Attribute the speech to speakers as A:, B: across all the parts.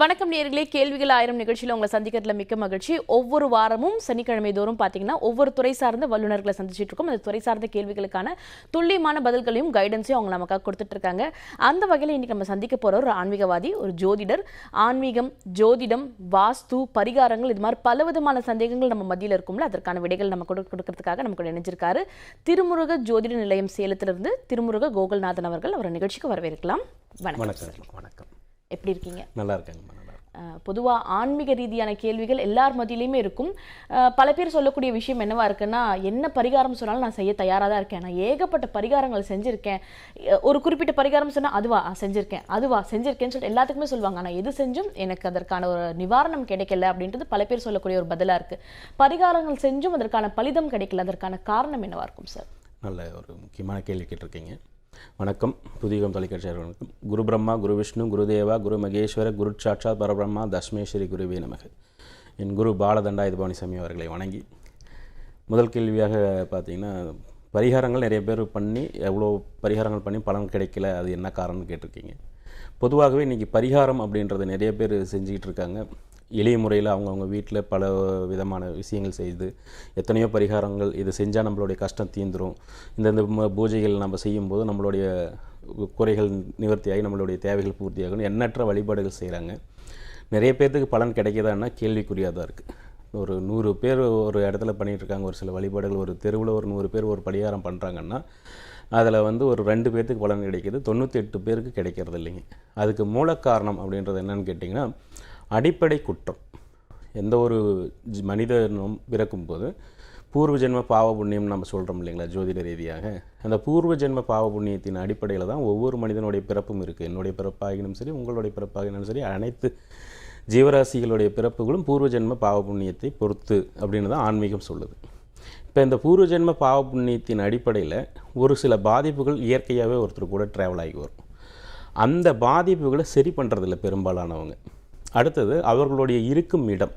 A: வணக்கம் நேயர்களே, கேள்விகள் ஆயிரம் நிகழ்ச்சியில் உங்களை சந்திக்கிறதுல மிக்க மகிழ்ச்சி. ஒவ்வொரு வாரமும் சனிக்கிழமை தோறும் பார்த்தீங்கன்னா ஒவ்வொரு துறை சார்ந்த வல்லுநர்களை சந்திச்சுட்டு இருக்கோம். அந்த துறை சார்ந்த கேள்விகளுக்கான துல்லியமான பதில்களையும் கைடன்ஸையும் அவங்க நமக்காக கொடுத்துட்டு இருக்காங்க. அந்த வகையில் இன்னைக்கு நம்ம சந்திக்க போற ஒரு ஆன்மீகவாதி, ஒரு ஜோதிடர். ஆன்மீகம், ஜோதிடம், வாஸ்து, பரிகாரங்கள், இது மாதிரி பலவிதமான சந்தேகங்கள் நம்ம மத்தியில் இருக்கும்ல, அதற்கான விடைகள் நம்ம கொடுக்கறதுக்காக நமக்கு இணைஞ்சிருக்காரு திருமுருக ஜோதிட நிலையம் சேலத்திலிருந்து திருமுருக கோகுல்நாதன் அவர்கள். அவர் நிகழ்ச்சிக்கு வரவேற்கலாம்.
B: வணக்கம்.
A: எப்படி இருக்கீங்க?
B: நல்லா இருக்கேங்க.
A: பொதுவாக ஆன்மீக ரீதியான கேள்விகள் எல்லார் மத்தியிலையுமே இருக்கும். பல பேர் சொல்லக்கூடிய விஷயம் என்னவா இருக்குன்னா, என்ன பரிகாரம் சொன்னாலும் நான் செய்ய தயாராக தான் இருக்கேன், நான் ஏகப்பட்ட பரிகாரங்கள் செஞ்சுருக்கேன், ஒரு குறிப்பிட்ட பரிகாரம் சொன்னால் அதுவா செஞ்சிருக்கேன்னு சொல்லிட்டு எல்லாத்துக்குமே சொல்லுவாங்க. ஆனால் எது செஞ்சும் எனக்கு அதற்கான ஒரு நிவாரணம் கிடைக்கல அப்படின்றது பல பேர் சொல்லக்கூடிய ஒரு பதிலாக இருக்குது. பரிகாரங்கள் செஞ்சும் அதற்கான பலிதம் கிடைக்கல, அதற்கான காரணம் என்னவா இருக்கும் சார்?
B: நல்ல ஒரு முக்கியமான கேள்வி கேட்டிருக்கீங்க. வணக்கம். புதியகம் தொலைக்காட்சியாளர் வணக்கம். குரு பிரம்மா, குரு விஷ்ணு, குருதேவா, குரு மகேஸ்வர, குரு சாட்சாத் பரபிரம்மா, தஸ்மேஸ்வரி குருவே நமக. என் குரு பாலதண்டாயுதபாணி சாமி அவர்களை வணங்கி, முதல் கேள்வியாக பார்த்தீங்கன்னா, பரிகாரங்கள் நிறைய பேர் பண்ணி எவ்வளோ பரிகாரங்கள் பண்ணி பலன் கிடைக்கல, அது என்ன காரணம்னு கேட்டிருக்கீங்க. பொதுவாகவே இன்றைக்கி பரிகாரம் அப்படின்றது நிறைய பேர் செஞ்சுக்கிட்டு இருக்காங்க. எளிய முறையில் அவங்கவுங்க வீட்டில் பல விதமான விஷயங்கள் செய்து எத்தனையோ பரிகாரங்கள், இது செஞ்சால் நம்மளுடைய கஷ்டம் தீந்துடும், இந்த பூஜைகள் நம்ம செய்யும்போது நம்மளுடைய குறைகள் நிவர்த்தியாகி நம்மளுடைய தேவைகள் பூர்த்தியாகணும், எண்ணற்ற வழிபாடுகள் செய்கிறாங்க. நிறைய பேர்த்துக்கு பலன் கிடைக்கிதான்னா கேள்விக்குறியாக தான் இருக்குது. ஒரு 100 பேர் ஒரு இடத்துல பண்ணிகிட்ருக்காங்க ஒரு சில வழிபாடுகள், ஒரு தெருவில் ஒரு 100 பேர் ஒரு பரிகாரம் பண்ணுறாங்கன்னா அதில் ஒரு 2 பேர்த்துக்கு பலன் கிடைக்கிது, 98 பேருக்கு கிடைக்கிறது இல்லைங்க. அதுக்கு மூல காரணம் அப்படின்றது என்னன்னு கேட்டிங்கன்னா, அடிப்படை குற்றம். எந்த ஒரு மனிதனும் பிறக்கும்போது பூர்வ ஜென்ம பாவ புண்ணியம் நம்ம சொல்கிறோம் இல்லைங்களா ஜோதிட ரீதியாக. அந்த பூர்வ ஜென்ம பாவ புண்ணியத்தின் அடிப்படையில் தான் ஒவ்வொரு மனிதனுடைய பிறப்பும் இருக்குது. என்னுடைய பிறப்பாகினும் சரி, உங்களுடைய பிறப்பாகினும் சரி, அனைத்து ஜீவராசிகளுடைய பிறப்புகளும் பூர்வ ஜென்ம பாவ புண்ணியத்தை பொறுத்து அப்படின்னு தான் ஆன்மீகம் சொல்லுது. இப்போ இந்த பூர்வ ஜென்ம பாவ புண்ணியத்தின் அடிப்படையில் ஒரு சில பாதிப்புகள் இயற்கையாகவே ஒருத்தர் கூட ட்ராவல் ஆகி வரும். அந்த பாதிப்புகளை சரி பண்ணுறதில்ல பெரும்பாலானவங்க. அடுத்தது அவர்களுடைய இருக்கும் இடம்.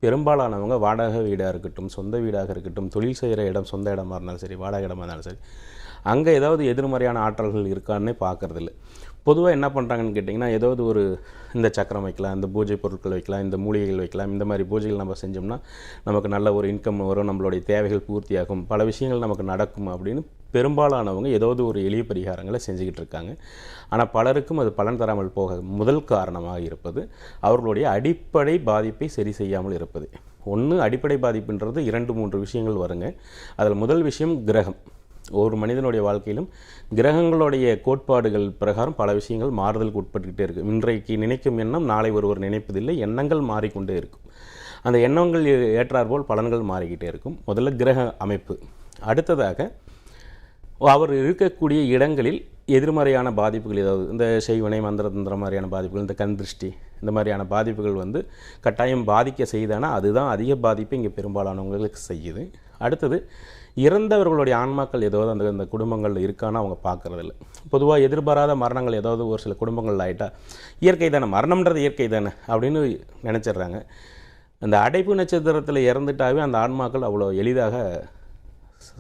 B: பெரும்பாலானவங்க வாடகை வீடாக இருக்கட்டும், சொந்த வீடாக இருக்கட்டும், தொழில் செய்கிற இடம் சொந்த இடமா இருந்தாலும் சரி, வாடகை இடமா இருந்தாலும் சரி, அங்கே ஏதாவது எதிர்மறையான ஆற்றல்கள் இருக்கான்னே பார்க்குறதில்ல. பொதுவாக என்ன பண்ணுறாங்கன்னு கேட்டிங்கன்னா, ஏதாவது ஒரு இந்த சக்கரம் வைக்கலாம், இந்த பூஜை பொருட்கள் வைக்கலாம், இந்த மூலிகைகள் வைக்கலாம், இந்த மாதிரி பூஜைகள் நம்ம செஞ்சோம்னா நமக்கு நல்ல ஒரு இன்கம் வரும், நம்மளுடைய தேவைகள் பூர்த்தியாகும், பல விஷயங்கள் நமக்கு நடக்கும் அப்படின்னு பெரும்பாலானவங்க ஏதாவது ஒரு எளிய பரிகாரங்களை செஞ்சுக்கிட்டு இருக்காங்க. ஆனால் பலருக்கும் அது பலன் தராமல் போக முதல் காரணமாக இருப்பது அவர்களுடைய அடிப்படை பாதிப்பை சரி செய்யாமல் இருப்பது. ஒன்று, அடிப்படை பாதிப்புன்றது 2-3 விஷயங்கள் வருங்க. அதில் முதல் விஷயம் கிரகம். ஒரு மனிதனுடைய வாழ்க்கையிலும் கிரகங்களுடைய கோட்பாடுகள் பிரகாரம் பல விஷயங்கள் மாறுதலுக்கு உட்பட்டுக்கிட்டே இருக்குது. இன்றைக்கு நினைக்கும் எண்ணம் நாளை ஒருவர் நினைப்பதில்லை, எண்ணங்கள் மாறிக்கொண்டே இருக்கும். அந்த எண்ணங்கள் ஏற்றாற்போல் பலன்கள் மாறிக்கிட்டே இருக்கும். முதல்ல கிரக அமைப்பு. அடுத்ததாக அவர் இருக்கக்கூடிய இடங்களில் எதிர்மறையான பாதிப்புகள், ஏதாவது இந்த செய்வனை மந்திர மாதிரியான பாதிப்புகள், இந்த கண் திருஷ்டி, இந்த மாதிரியான பாதிப்புகள் கட்டாயம் பாதிக்க செய்தானா அதுதான் அதிக பாதிப்பு இங்கே பெரும்பாலானவங்களுக்கு செய்யுது. அடுத்தது, இறந்தவர்களுடைய ஆன்மாக்கள் ஏதாவது அந்த குடும்பங்களில் இருக்கான்னு அவங்க பார்க்குறதில்ல. பொதுவாக எதிர்பாராத மரணங்கள் ஏதாவது ஒரு சில குடும்பங்கள் ஆகிட்டால் இயற்கை தானே, மரணம்ன்றது இயற்கை தானே அப்படின்னு நினச்சிட்றாங்க. அந்த அடைப்பு நட்சத்திரத்தில் இறந்துட்டாவே அந்த ஆன்மாக்கள் அவ்வளோ எளிதாக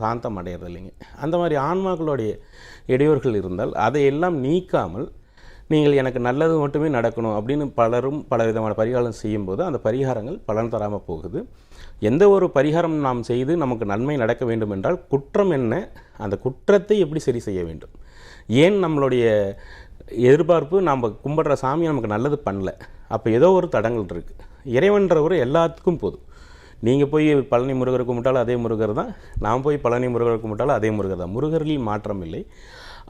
B: சாந்தம் அடையிறது இல்லைங்க. அந்த மாதிரி ஆன்மாக்களுடைய இடையூறுகள் இருந்தால் அதையெல்லாம் நீக்காமல் நீங்கள் எனக்கு நல்லது மட்டுமே நடக்கணும் அப்படின்னு பலரும் பல விதமான பரிகாரம் செய்யும்போது அந்த பரிகாரங்கள் பலன் தராமல் போகுது. எந்த ஒரு பரிகாரம் நாம் செய்து நமக்கு நன்மை நடக்க வேண்டும் என்றால் குற்றம் என்ன, அந்த குற்றத்தை எப்படி சரி செய்ய வேண்டும், ஏன் நம்மளுடைய எதிர்பார்ப்பு நாம் கும்பிட்ற சாமி நமக்கு நல்லது பண்ணல, அப்போ ஏதோ ஒரு தடங்கள் இருக்குது. இறைவன்றவர் எல்லாத்துக்கும் போதும். நீங்கள் போய் பழனி முருகர் கும்பிட்டாலும் அதே முருகர் தான், நான் போய் பழனி முருகர் கும்பிட்டாலும் அதே முருகர் தான். முருகர்களில் மாற்றம் இல்லை.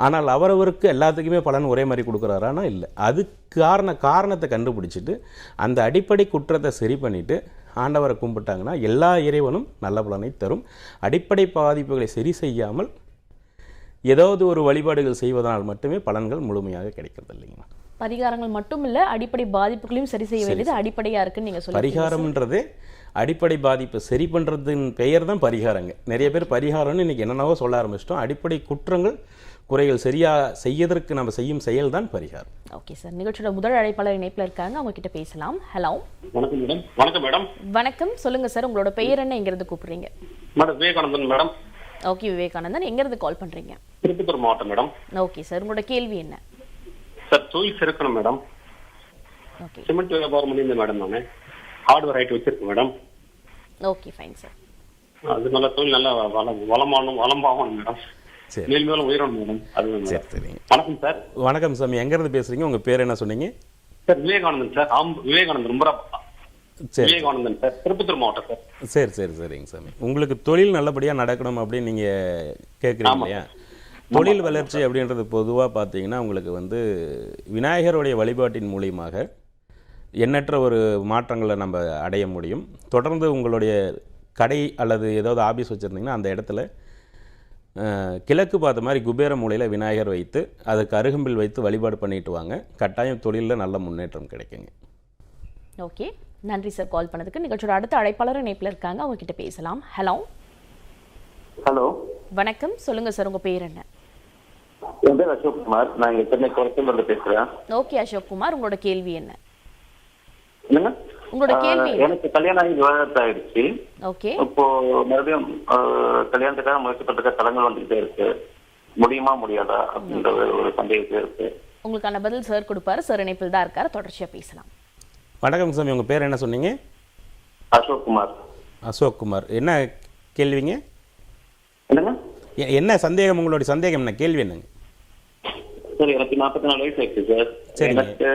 B: ஆனால் அவரவருக்கு எல்லாத்துக்குமே பலன் ஒரே மாதிரி கொடுக்குறாரானா இல்லை. அதுக்கான காரணத்தை கண்டுபிடிச்சிட்டு அந்த அடிப்படை குற்றத்தை சரி பண்ணிவிட்டு ஆண்டவரை கும்பிட்டாங்கன்னா எல்லா இறைவனும் நல்ல பலனை தரும். அடிப்படை பாதிப்புகளை சரி செய்யாமல் ஏதாவது ஒரு வழிபாடுகள் செய்வதனால் மட்டுமே பலன்கள் முழுமையாக கிடைக்கிறது இல்லைங்களா.
A: பரிகாரங்கள் மட்டும் இல்லை, அடிப்படை பாதிப்புகளையும் சரி செய்ய வேண்டியது அடிப்படையாக இருக்குன்னு நீங்கள் சொல்லுங்கள்.
B: பரிகாரம்ன்றதே அடிப்படை பாதிப்பு சரி பண்ணுறதுன்னு பெயர் தான் பரிகாரங்க. நிறைய பேர் பரிகாரம்னு இன்றைக்கி என்னென்னவோ சொல்ல ஆரம்பிச்சிட்டோம். அடிப்படை குற்றங்கள் குறைகள் சரியாக செய்யறதுக்கு நம்ம செய்யும் செயல் தான் பரிகாரம்.
A: ஓகே சார், நிகழ்ச்சியோட முதல் அழைப்பாளர் இணைப்பில் இருக்காங்க, அவங்க கிட்ட பேசலாம். ஹலோ.
C: வணக்கம் மேடம். வணக்கம் மேடம்.
A: வணக்கம், சொல்லுங்க சார், உங்களோட பெயர் என்ன, எங்கிருந்து கூப்பிடுறீங்க?
C: Madam Vivekanandan madam.
A: Okay Vivekanandan, எங்கிருந்து கால் பண்றீங்க?
C: திருப்பத்தூர் மாவட்டம் மேடம்.
A: ஓகே சார், உங்களோட கேள்வி என்ன?
C: சார் தொழில் சிறக்கணும் மேடம்.
A: ஓகே
C: சிமெண்ட் வியாபாரம் பண்ணியிருந்தேன் மேடம். நான் ஹார்ட்வேர் ஐட்டம் வச்சிருக்கேன் மேடம்.
A: Okay fine sir.
C: அது நல்ல தொழில், நல்ல வளமாகணும் மேடம்.
B: சரி
C: மேல் மேலும் உயரணும் மேடம். அது
B: சரி சரிங்க.
C: வணக்கம் சார்.
B: வணக்கம் சாமி, எங்கேருந்து பேசுகிறீங்க? உங்கள் பேர் என்ன சொன்னீங்க?
C: Sir Vivekanandan sir. விவேகானந்தன் ரொம்ப
B: சரி
C: விவேகானந்தன் சார், திருப்பத்தூர் மாவட்டம் சார்.
B: சரி சரி சரிங்க சாமி. உங்களுக்கு தொழில் நல்லபடியாக நடக்கணும் அப்படின்னு நீங்கள் கேட்குறீங்க இல்லையா? தொழில் வளர்ச்சி அப்படின்றது பொதுவாக பார்த்தீங்கன்னா உங்களுக்கு வந்து விநாயகருடைய வழிபாட்டின் மூலியமாக எண்ணற்ற ஒரு மாற்றங்களை நம்ம அடைய முடியும். தொடர்ந்து உங்களுடைய கடை அல்லது ஏதாவது ஆபீஸ் வச்சுருந்தீங்கன்னா அந்த இடத்துல கிழக்கு பார்த்த மாதிரி குபேர மூலையில் விநாயகர் வைத்து அதுக்கு அருகம்பில் வைத்து வழிபாடு பண்ணிட்டு வாங்க. கட்டாயம் தொழிலில் நல்ல முன்னேற்றம் கிடைக்குங்க.
A: ஓகே, நன்றி சார் கால் பண்ணதுக்கு. நிகழ்ச்சியோட அடுத்த அழைப்பாளர் இணைப்பில் இருக்காங்க, அவங்க கிட்ட பேசலாம். ஹலோ
D: ஹலோ,
A: வணக்கம், சொல்லுங்க சார், உங்க பேர் என்ன?
D: என் பேர் அசோக் குமார். நான் இங்க சென்னை குளத்தூர்ல பேசுறேன்.
A: ஓகே அசோக் குமார், உங்களோட கேள்வி என்ன?
D: என்னங்க?
A: உங்களோட கேள்வி என்ன?
D: எனக்கு கல்யாணம் ஆகி விவாதத்தை ஆயிடுச்சு.
A: ஓகே,
D: இப்போ மறுபடியும் கல்யாணத்துக்காக முயற்சி பண்ற தடங்கள் வந்துகிட்டே இருக்கு. முடியுமா முடியாதா அப்படின்ற ஒரு சந்தேகத்துல இருக்கு.
A: உங்களுக்கான பதில் சார் கொடுப்பாரு. சார் இணைப்பில் தான் இருக்காரு, தொடர்ச்சியா பேசலாம்.
B: வணக்கம் சாமி, உங்கள் பேர் என்ன சொன்னீங்க?
D: அசோக் குமார்.
B: அசோக் குமார், என்ன கேள்விங்க?
D: என்னங்க?
B: என்ன சந்தேகம்? உங்களுடைய சந்தேகம் என்ன? கேள்வி என்னங்க?
D: சார், எனக்கு 44 வயசு ஆயிடுச்சு சார்.
B: சரிங்க.
D: எனக்கு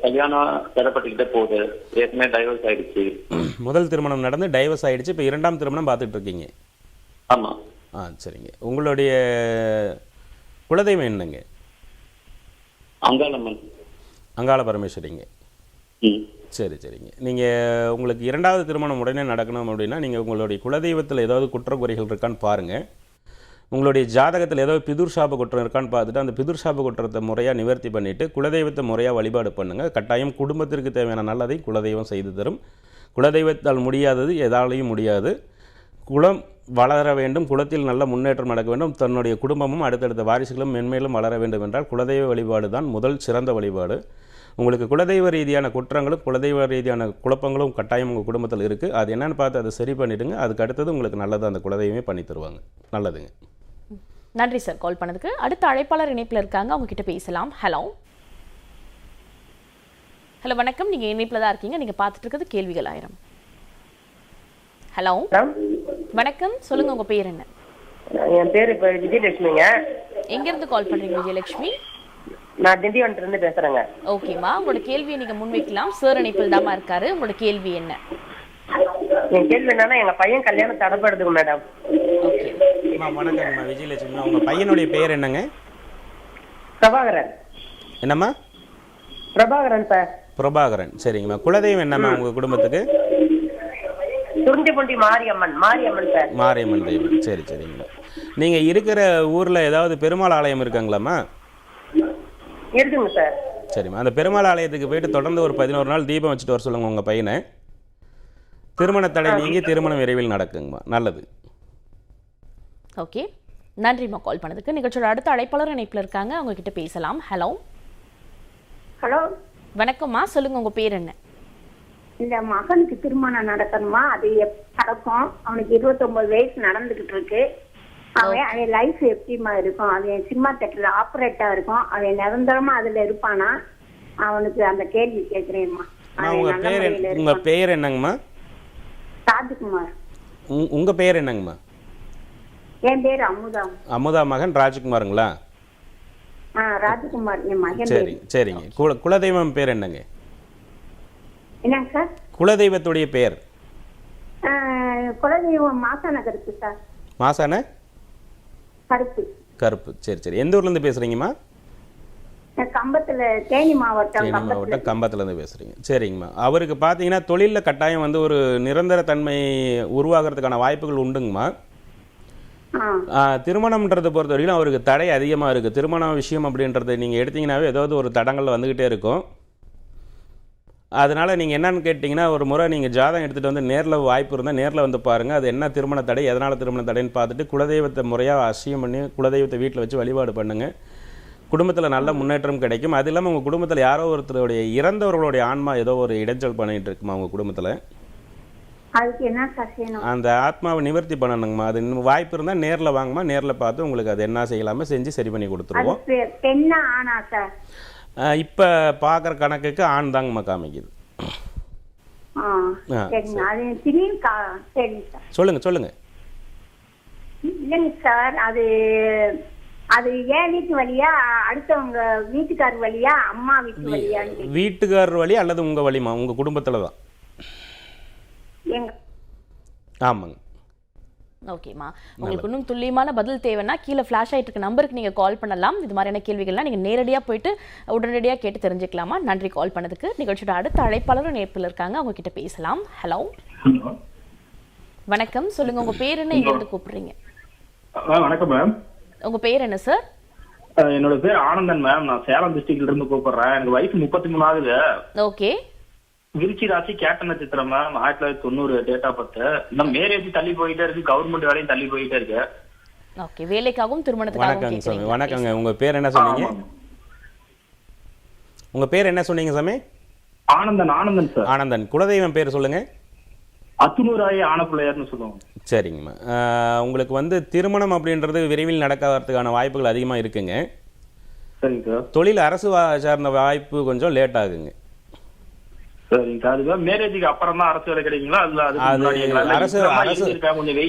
D: கல்யாணம் தடைப்பட்டுக்கிட்டே போகுது. ஏற்கனவே டைவர்ஸ் ஆயிடுச்சு.
B: முதல் திருமணம் நடந்து டைவர்ஸ் ஆயிடுச்சு, இப்போ இரண்டாம் திருமணம் பார்த்துட்டு இருக்கீங்க.
D: ஆமா.
B: சரிங்க. உங்களுடைய குலதெய்வம் என்னங்க?
D: அங்காளம்மன்.
B: அங்காள பரமேஸ்வரிங்க. சரி சரிங்க. நீங்கள் உங்களுக்கு இரண்டாவது திருமணம் உடனே நடக்கணும் அப்படின்னா நீங்கள் உங்களுடைய குலதெய்வத்தில் ஏதாவது குற்றக்குறைகள் இருக்கான்னு பாருங்கள். உங்களுடைய ஜாதகத்தில் ஏதாவது பிதுர் சாப குற்றம் இருக்கான்னு பார்த்துட்டு அந்த பிதுர் சாப குற்றத்தை முறையாக நிவர்த்தி பண்ணிவிட்டு குலதெய்வத்தை முறையாக வழிபாடு பண்ணுங்கள். கட்டாயம் குடும்பத்திற்கு தேவையான நல்லதை குலதெய்வம் செய்து தரும். குலதெய்வத்தால் முடியாதது எதாலையும் முடியாது. குலம் வளர வேண்டும், குலத்தில் நல்ல முன்னேற்றம் நடக்க வேண்டும், தன்னுடைய குடும்பமும் அடுத்தடுத்த வாரிசுகளும் மென்மேலும் வளர வேண்டும் என்றால் குலதெய்வ வழிபாடு தான் முதல் சிறந்த வழிபாடு. உங்களுக்கு குலதெய்வ ரீதியான குற்றங்களும் குலதெய்வ ரீதியான குழப்பங்களும் கட்டாயம் உங்கள் குடும்பத்தில் இருக்குது. அது என்னென்னு பார்த்து அதை சரி பண்ணிவிடுங்க. அதுக்கு அடுத்தது உங்களுக்கு நல்லது அந்த குலதெய்வமே பண்ணி தருவாங்க. நல்லதுங்க.
A: நன்றி சார் கால் பண்ணதுக்கு. அடுத்த அழைப்பாளர் இணைப்பில் இருக்காங்க, அவங்க கிட்ட பேசலாம். ஹலோ ஹலோ, வணக்கம், நீங்க இணைப்பில் தான் இருக்கீங்க, நீங்க பார்த்துட்டு இருக்கிறது கேள்விகள் ஆயிரம். ஹலோ வணக்கம், சொல்லுங்க, உங்க பேர் என்ன?
E: என் பேரு இப்ப விஜயலட்சுமிங்க.
A: எங்க இருந்து கால் பண்றீங்க விஜயலட்சுமி?
E: நான் திண்டிவனத்துல இருந்து பேசுறேங்க.
A: ஓகேமா, உங்களோட கேள்வியை நீங்க முன்வைக்கலாம். சார் இணைப்பில் தாமா இருக்காரு. உங்களோட கேள்வி என்ன?
E: என் கேள்வி என்னன்னா, எங்க பையன் கல்யாணம் தடைப்படுதுங்க மேடம்.
A: ஓகே,
B: வணக்கம்மா விஜயலட்சுமி. உங்கள் பையனுடைய பெயர் என்னங்க?
E: பிரபாகரன்.
B: என்னம்மா?
E: பிரபாகரன் சார்.
B: பிரபாகரன். சரிங்கம்மா. குலதெய்வம் என்னம்மா உங்கள் குடும்பத்துக்கு?
E: துருண்டிப்பொண்டி மாரியம்மன். மாரியம்மன் சார்.
B: மாரியம்மன் தெய்வம். சரி சரிங்கம்மா. நீங்கள் இருக்கிற ஊரில் ஏதாவது பெருமாள் ஆலயம் இருக்காங்களாம்மா?
E: இருக்குங்க சார்.
B: சரிம்மா. அந்த பெருமாள் ஆலயத்துக்கு போயிட்டு தொடர்ந்து ஒரு 11 நாள் தீபம் வச்சுட்டு வர சொல்லுங்கள் உங்கள் பையனை. திருமண தடை நீங்கி திருமணம் விரைவில் நடக்குங்கம்மா. நல்லது.
A: ஓகே, நன்றிம்மா கால் பண்ணதுக்கு. நிகழ்ச்சியோட அடுத்த அழைப்பாளர் இணைப்பில் இருக்காங்க, அவங்க கிட்ட பேசலாம். ஹலோ
F: ஹலோ,
A: வணக்கம்மா, சொல்லுங்க, உங்க பேர் என்ன?
F: இந்த மகனுக்கு திருமணம் நடக்கணுமா? அது நடக்கும். அவனுக்கு 29 வயசு நடந்துகிட்டு இருக்கு. அவன் லைஃப் எப்படிமா இருக்கும்? அவன் சினிமா தேட்டர்ல ஆபரேட்டா இருக்கும். அவன் நிரந்தரமா அதுல இருப்பானா? அவனுக்கு அந்த கேள்வி கேட்கிறேன்மா.
B: உங்க பேர் என்னங்கம்மா?
F: ராஜ்குமார்.
B: உங்க பேர் என்னங்கம்மா?
F: என் பேர் அமுதா.
B: அமுதா மகன் ராஜ்குமாருங்களா?
F: ராஜ்குமார் என் மகன்.
B: சரி சரிங்க. குலதெய்வம் பேர் என்னங்க?
F: என்னங்க சார்?
B: குலதெய்வத்துடைய பேர்?
F: குலதெய்வம் மாசான கருப்பு சார்.
B: மாசான
F: கருப்பு.
B: கருப்பு. சரி சரி. எந்த ஊர்ல இருந்து பேசுறீங்கம்மா?
F: கம்பத்துல, தேனி மாவட்டம்.
B: தேனி மாவட்டம் கம்பத்துல இருந்து பேசுறீங்க. சரிங்கம்மா. அவருக்கு பார்த்தீங்கன்னா தொழிலில் கட்டாயம் வந்து ஒரு நிரந்தர தன்மை உருவாகிறதுக்கான வாய்ப்புகள் உண்டுங்கம்மா. திருமணம்ன்றதை பொறுத்த வரைக்கும் அவருக்கு தடை அதிகமாக இருக்குது. திருமண விஷயம் அப்படின்றத நீங்கள் எடுத்தீங்கன்னாவே ஏதாவது ஒரு தடங்கள் வந்துக்கிட்டே இருக்கும். அதனால் நீங்கள் என்னன்னு கேட்டிங்கன்னா ஒரு முறை நீங்கள் ஜாதகம் எடுத்துகிட்டு வந்து நேரில் வாய்ப்பு இருந்தால் நேரில் வந்து பாருங்கள். அது என்ன திருமண தடை, எதனால் திருமண தடைன்னு பார்த்துட்டு குலதெய்வத்தை முறையாக அசியம் பண்ணி குலதெய்வத்தை வீட்டில் வச்சு வழிபாடு பண்ணுங்கள். குடும்பத்தில் நல்ல முன்னேற்றம் கிடைக்கும். அது இல்லாமல் உங்கள் குடும்பத்தில் யாரோ ஒருத்தருடைய இறந்தவர்களுடைய ஆன்மா ஏதோ ஒரு இடைஞ்சல் பண்ணிகிட்டு இருக்குமா உங்கள் குடும்பத்தில்?
F: அதுக்கு என்ன சார் செய்யணும்?
B: அந்த ஆத்மாவை நிவர்த்தி பண்ணணுங்கம்மா. அது வாய்ப்பு இருந்தால் நேரில் வாங்கம்மா. நேரில் பார்த்து உங்களுக்கு அது என்ன செய்யலாமோ செஞ்சு சரி பண்ணி கொடுத்துருவோம்.
F: பெண்ணா ஆனா சார்?
B: இப்போ பார்க்குற கணக்குக்கு ஆண் தாங்கம்மா காமிக்குது.
F: சரிங்க. அது திடீர்னு சரிங்க சார்.
B: சொல்லுங்கள்.
F: இல்லைங்க சார், அது அது ஏன் வீட்டு வழியா, அடுத்தவங்க வீட்டுக்காரர் வழியா, அம்மா வீட்டு வழியான்னு?
B: வீட்டுக்காரர் வழி அல்லது உங்கள் வழிமா? உங்கள் குடும்பத்தில் தான். ஆமாங்க.
A: ஓகேம்மா, உங்களுக்கு இன்னும் துல்லியமான பதில் தேவைன்னா கீழே ஃப்ளாஷ் ஆகிட்டு இருக்க நம்பருக்கு நீங்கள் கால் பண்ணலாம். இது மாதிரியான கேள்விகள்லாம் நீங்கள் நேரடியாக போயிட்டு உடனடியாக கேட்டு தெரிஞ்சுக்கலாமா? நன்றி கால் பண்ணதுக்கு. நிகழ்ச்சியோட அடுத்த அழைப்பாளரும் நேரத்தில் இருக்காங்க, அவங்க கிட்ட பேசலாம். ஹலோ, வணக்கம். சொல்லுங்க, உங்க பேர் என்ன, எங்க இருந்து கூப்பிடுறீங்க?
G: வணக்கம் மேம்.
A: உங்க பேர் என்ன சார்?
G: என்னோட பேர் ஆனந்தன் மேம். நான் சேலம் டிஸ்ட்ரிக்ட்ல இருந்து கூப்பிடுறேன். எனக்கு வயசு 33 ஆகுது.
A: ஓகே.
G: விருச்சி ராசி கேட்ட நட்சத்திரம் மேம். 1990 date of birth. இன்னும் மேரேஜ் தள்ளி போயிட்டே இருக்கு, கவர்மெண்ட் வேலையும் தள்ளி போயிட்டே இருக்கு.
A: ஓகே, வேலைக்காகவும் திருமணத்துக்காகவும் கேக்குறீங்க.
B: வணக்கங்க. உங்க பேர் என்ன சொன்னீங்க? உங்க பேர் என்ன சொன்னீங்க சாமி?
G: ஆனந்தன் சார்.
B: ஆனந்தன். குலதெய்வம் பேர் சொல்லுங்க.
G: அத்துனூராய் ஆனப்பிள்ளையார்னு சொல்லுவாங்க.
B: சரிங்கம்மா. உங்களுக்கு வந்து திருமணம் அப்படின்றது விரைவில் நடக்கிறதுக்கான வாய்ப்புகள் அதிகமாக இருக்குங்க.
G: சரிங்க சார்.
B: தொழில் அரசு சார்ந்த வாய்ப்பு கொஞ்சம் லேட் ஆகுங்க.
G: சரிங்க சார். அதுதான் மேரேஜுக்கு அப்புறம் தான் அரசு வேலை கிடைக்குங்களா?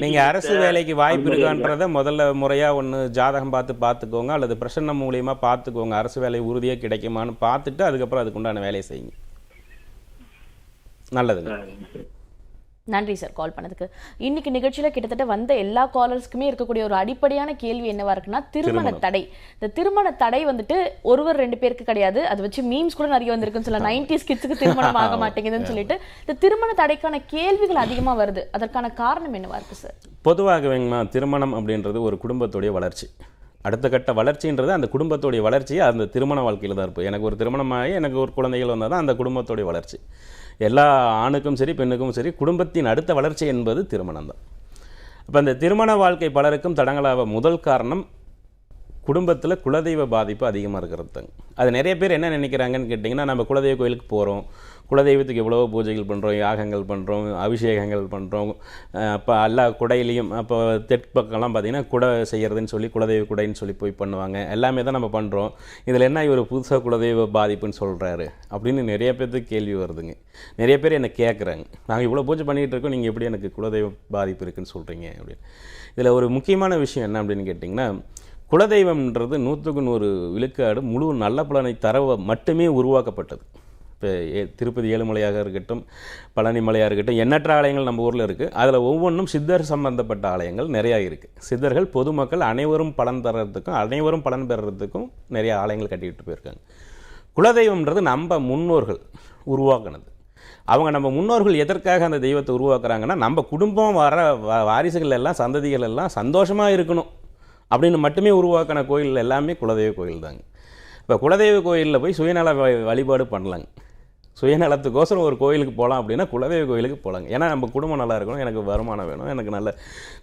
B: நீங்க அரசு வேலைக்கு வாய்ப்பு இருக்கான்றத முதல்ல முறையா ஒன்று ஜாதகம் பார்த்துக்கோங்க, அல்லது பிரசன்ன மூலியமா பார்த்துக்கோங்க. அரசு வேலை உறுதியாக கிடைக்குமான்னு பார்த்துட்டு அதுக்கப்புறம் அதுக்குண்டான வேலையை செய்யுங்க. நல்லதுங்க.
A: நன்றி சார் கால் பண்ணதுக்கு. இன்னைக்கு நிகழ்ச்சியில கிட்டத்தட்ட வந்த எல்லா காலர்ஸ்க்குமே இருக்கக்கூடிய ஒரு அடிப்படையான கேள்வி என்னவா இருக்குன்னா, திருமண தடை. இந்த திருமண தடை வந்துட்டு ஒருவர் 2 பேருக்கு கிடையாது. அது வச்சு மீம்ஸ் கூட நிறைய வந்திருக்குன்னு சொல்ல, 90s கிட்ஸுக்கு திருமணம் ஆக மாட்டேங்குதுன்னு சொல்லிட்டு இந்த திருமண தடைக்கான கேள்விகள் அதிகமா வருது. அதற்கான காரணம் என்னவா இருக்கு சார்?
B: பொதுவாகவேங்கம்மா, திருமணம் அப்படின்றது ஒரு குடும்பத்துடைய வளர்ச்சி. அடுத்த கட்ட வளர்ச்சின்றது அந்த குடும்பத்துடைய வளர்ச்சியை அந்த திருமண வாழ்க்கையில் தான் இருப்போம். எனக்கு ஒரு திருமணமாகி எனக்கு ஒரு குழந்தைகள் வந்தால் தான் அந்த குடும்பத்துடைய வளர்ச்சி. எல்லா ஆணுக்கும் சரி பெண்ணுக்கும் சரி குடும்பத்தின் அடுத்த வளர்ச்சி என்பது திருமணம் தான். அப்போ அந்த திருமண வாழ்க்கை பலருக்கும் தடங்களாக முதல் காரணம் குடும்பத்தில் குலதெய்வ பாதிப்பு அதிகமாக இருக்கிறது தாங்க. அது நிறைய பேர் என்ன நினைக்கிறாங்கன்னு கேட்டிங்கன்னா, நம்ம குலதெய்வ கோயிலுக்கு போகிறோம், குலதெய்வத்துக்கு எவ்வளோ பூஜைகள் பண்ணுறோம், யாகங்கள் பண்ணுறோம், அபிஷேகங்கள் பண்ணுறோம். அப்போ எல்லா குடையிலையும் அப்போ தெற்பக்கம்லாம் பார்த்திங்கன்னா குடை செய்கிறதுன்னு சொல்லி குலதெய்வ குடைன்னு சொல்லி போய் பண்ணுவாங்க. எல்லாமே தான் நம்ம பண்ணுறோம். இதில் என்ன இவர் புதுசாக குலதெய்வ பாதிப்புன்னு சொல்கிறாரு அப்படின்னு நிறைய பேர்த்துக்கு கேள்வி வருதுங்க. நிறைய பேர் என்னை கேட்குறாங்க, நாங்கள் இவ்வளோ பூஜை பண்ணிகிட்டு இருக்கோம், நீங்கள் எப்படி எனக்கு குலதெய்வ பாதிப்பு இருக்குதுன்னு சொல்கிறீங்க அப்படின்னு. இதில் ஒரு முக்கியமான விஷயம் என்ன அப்படின்னு கேட்டிங்கன்னா, குலதெய்வம்ன்றது 100க்கு 100 விழுக்காடு முழு நல்ல பலனை தர மட்டுமே உருவாக்கப்பட்டது. இப்போ திருப்பதி ஏழுமலையாக இருக்கட்டும், பழனி மலையாக இருக்கட்டும், எண்ணற்ற ஆலயங்கள் நம்ம ஊரில் இருக்குது. அதில் ஒவ்வொன்றும் சித்தர் சம்பந்தப்பட்ட ஆலயங்கள் நிறையா இருக்குது. சித்தர்கள் பொதுமக்கள் அனைவரும் பலன் தர்றதுக்கும் அனைவரும் பலன் பெறுறதுக்கும் நிறைய ஆலயங்கள் கட்டிக்கிட்டு போயிருக்காங்க. குலதெய்வம்ன்றது நம்ம முன்னோர்கள் உருவாக்குனது. அவங்க நம்ம முன்னோர்கள் எதற்காக அந்த தெய்வத்தை உருவாக்குறாங்கன்னா, நம்ம குடும்பம் வர வாரிசுகள் எல்லாம் சந்ததிகள் எல்லாம் சந்தோஷமாக இருக்கணும் அப்படின்னு மட்டுமே உருவாக்கின கோயில் எல்லாமே குலதெய்வ கோயில் தாங்க. இப்போ குலதெய்வ கோயிலில் போய் சுயநல வழிபாடு பண்ணலாங்க. சுயநலத்துக்கோசரம் ஒரு கோயிலுக்கு போகலாம் அப்படின்னா குலதெய்வ கோயிலுக்கு போகலாங்க. ஏன்னா நம்ம குடும்பம் நல்லா இருக்கணும், எனக்கு வருமானம் வேணும், எனக்கு நல்ல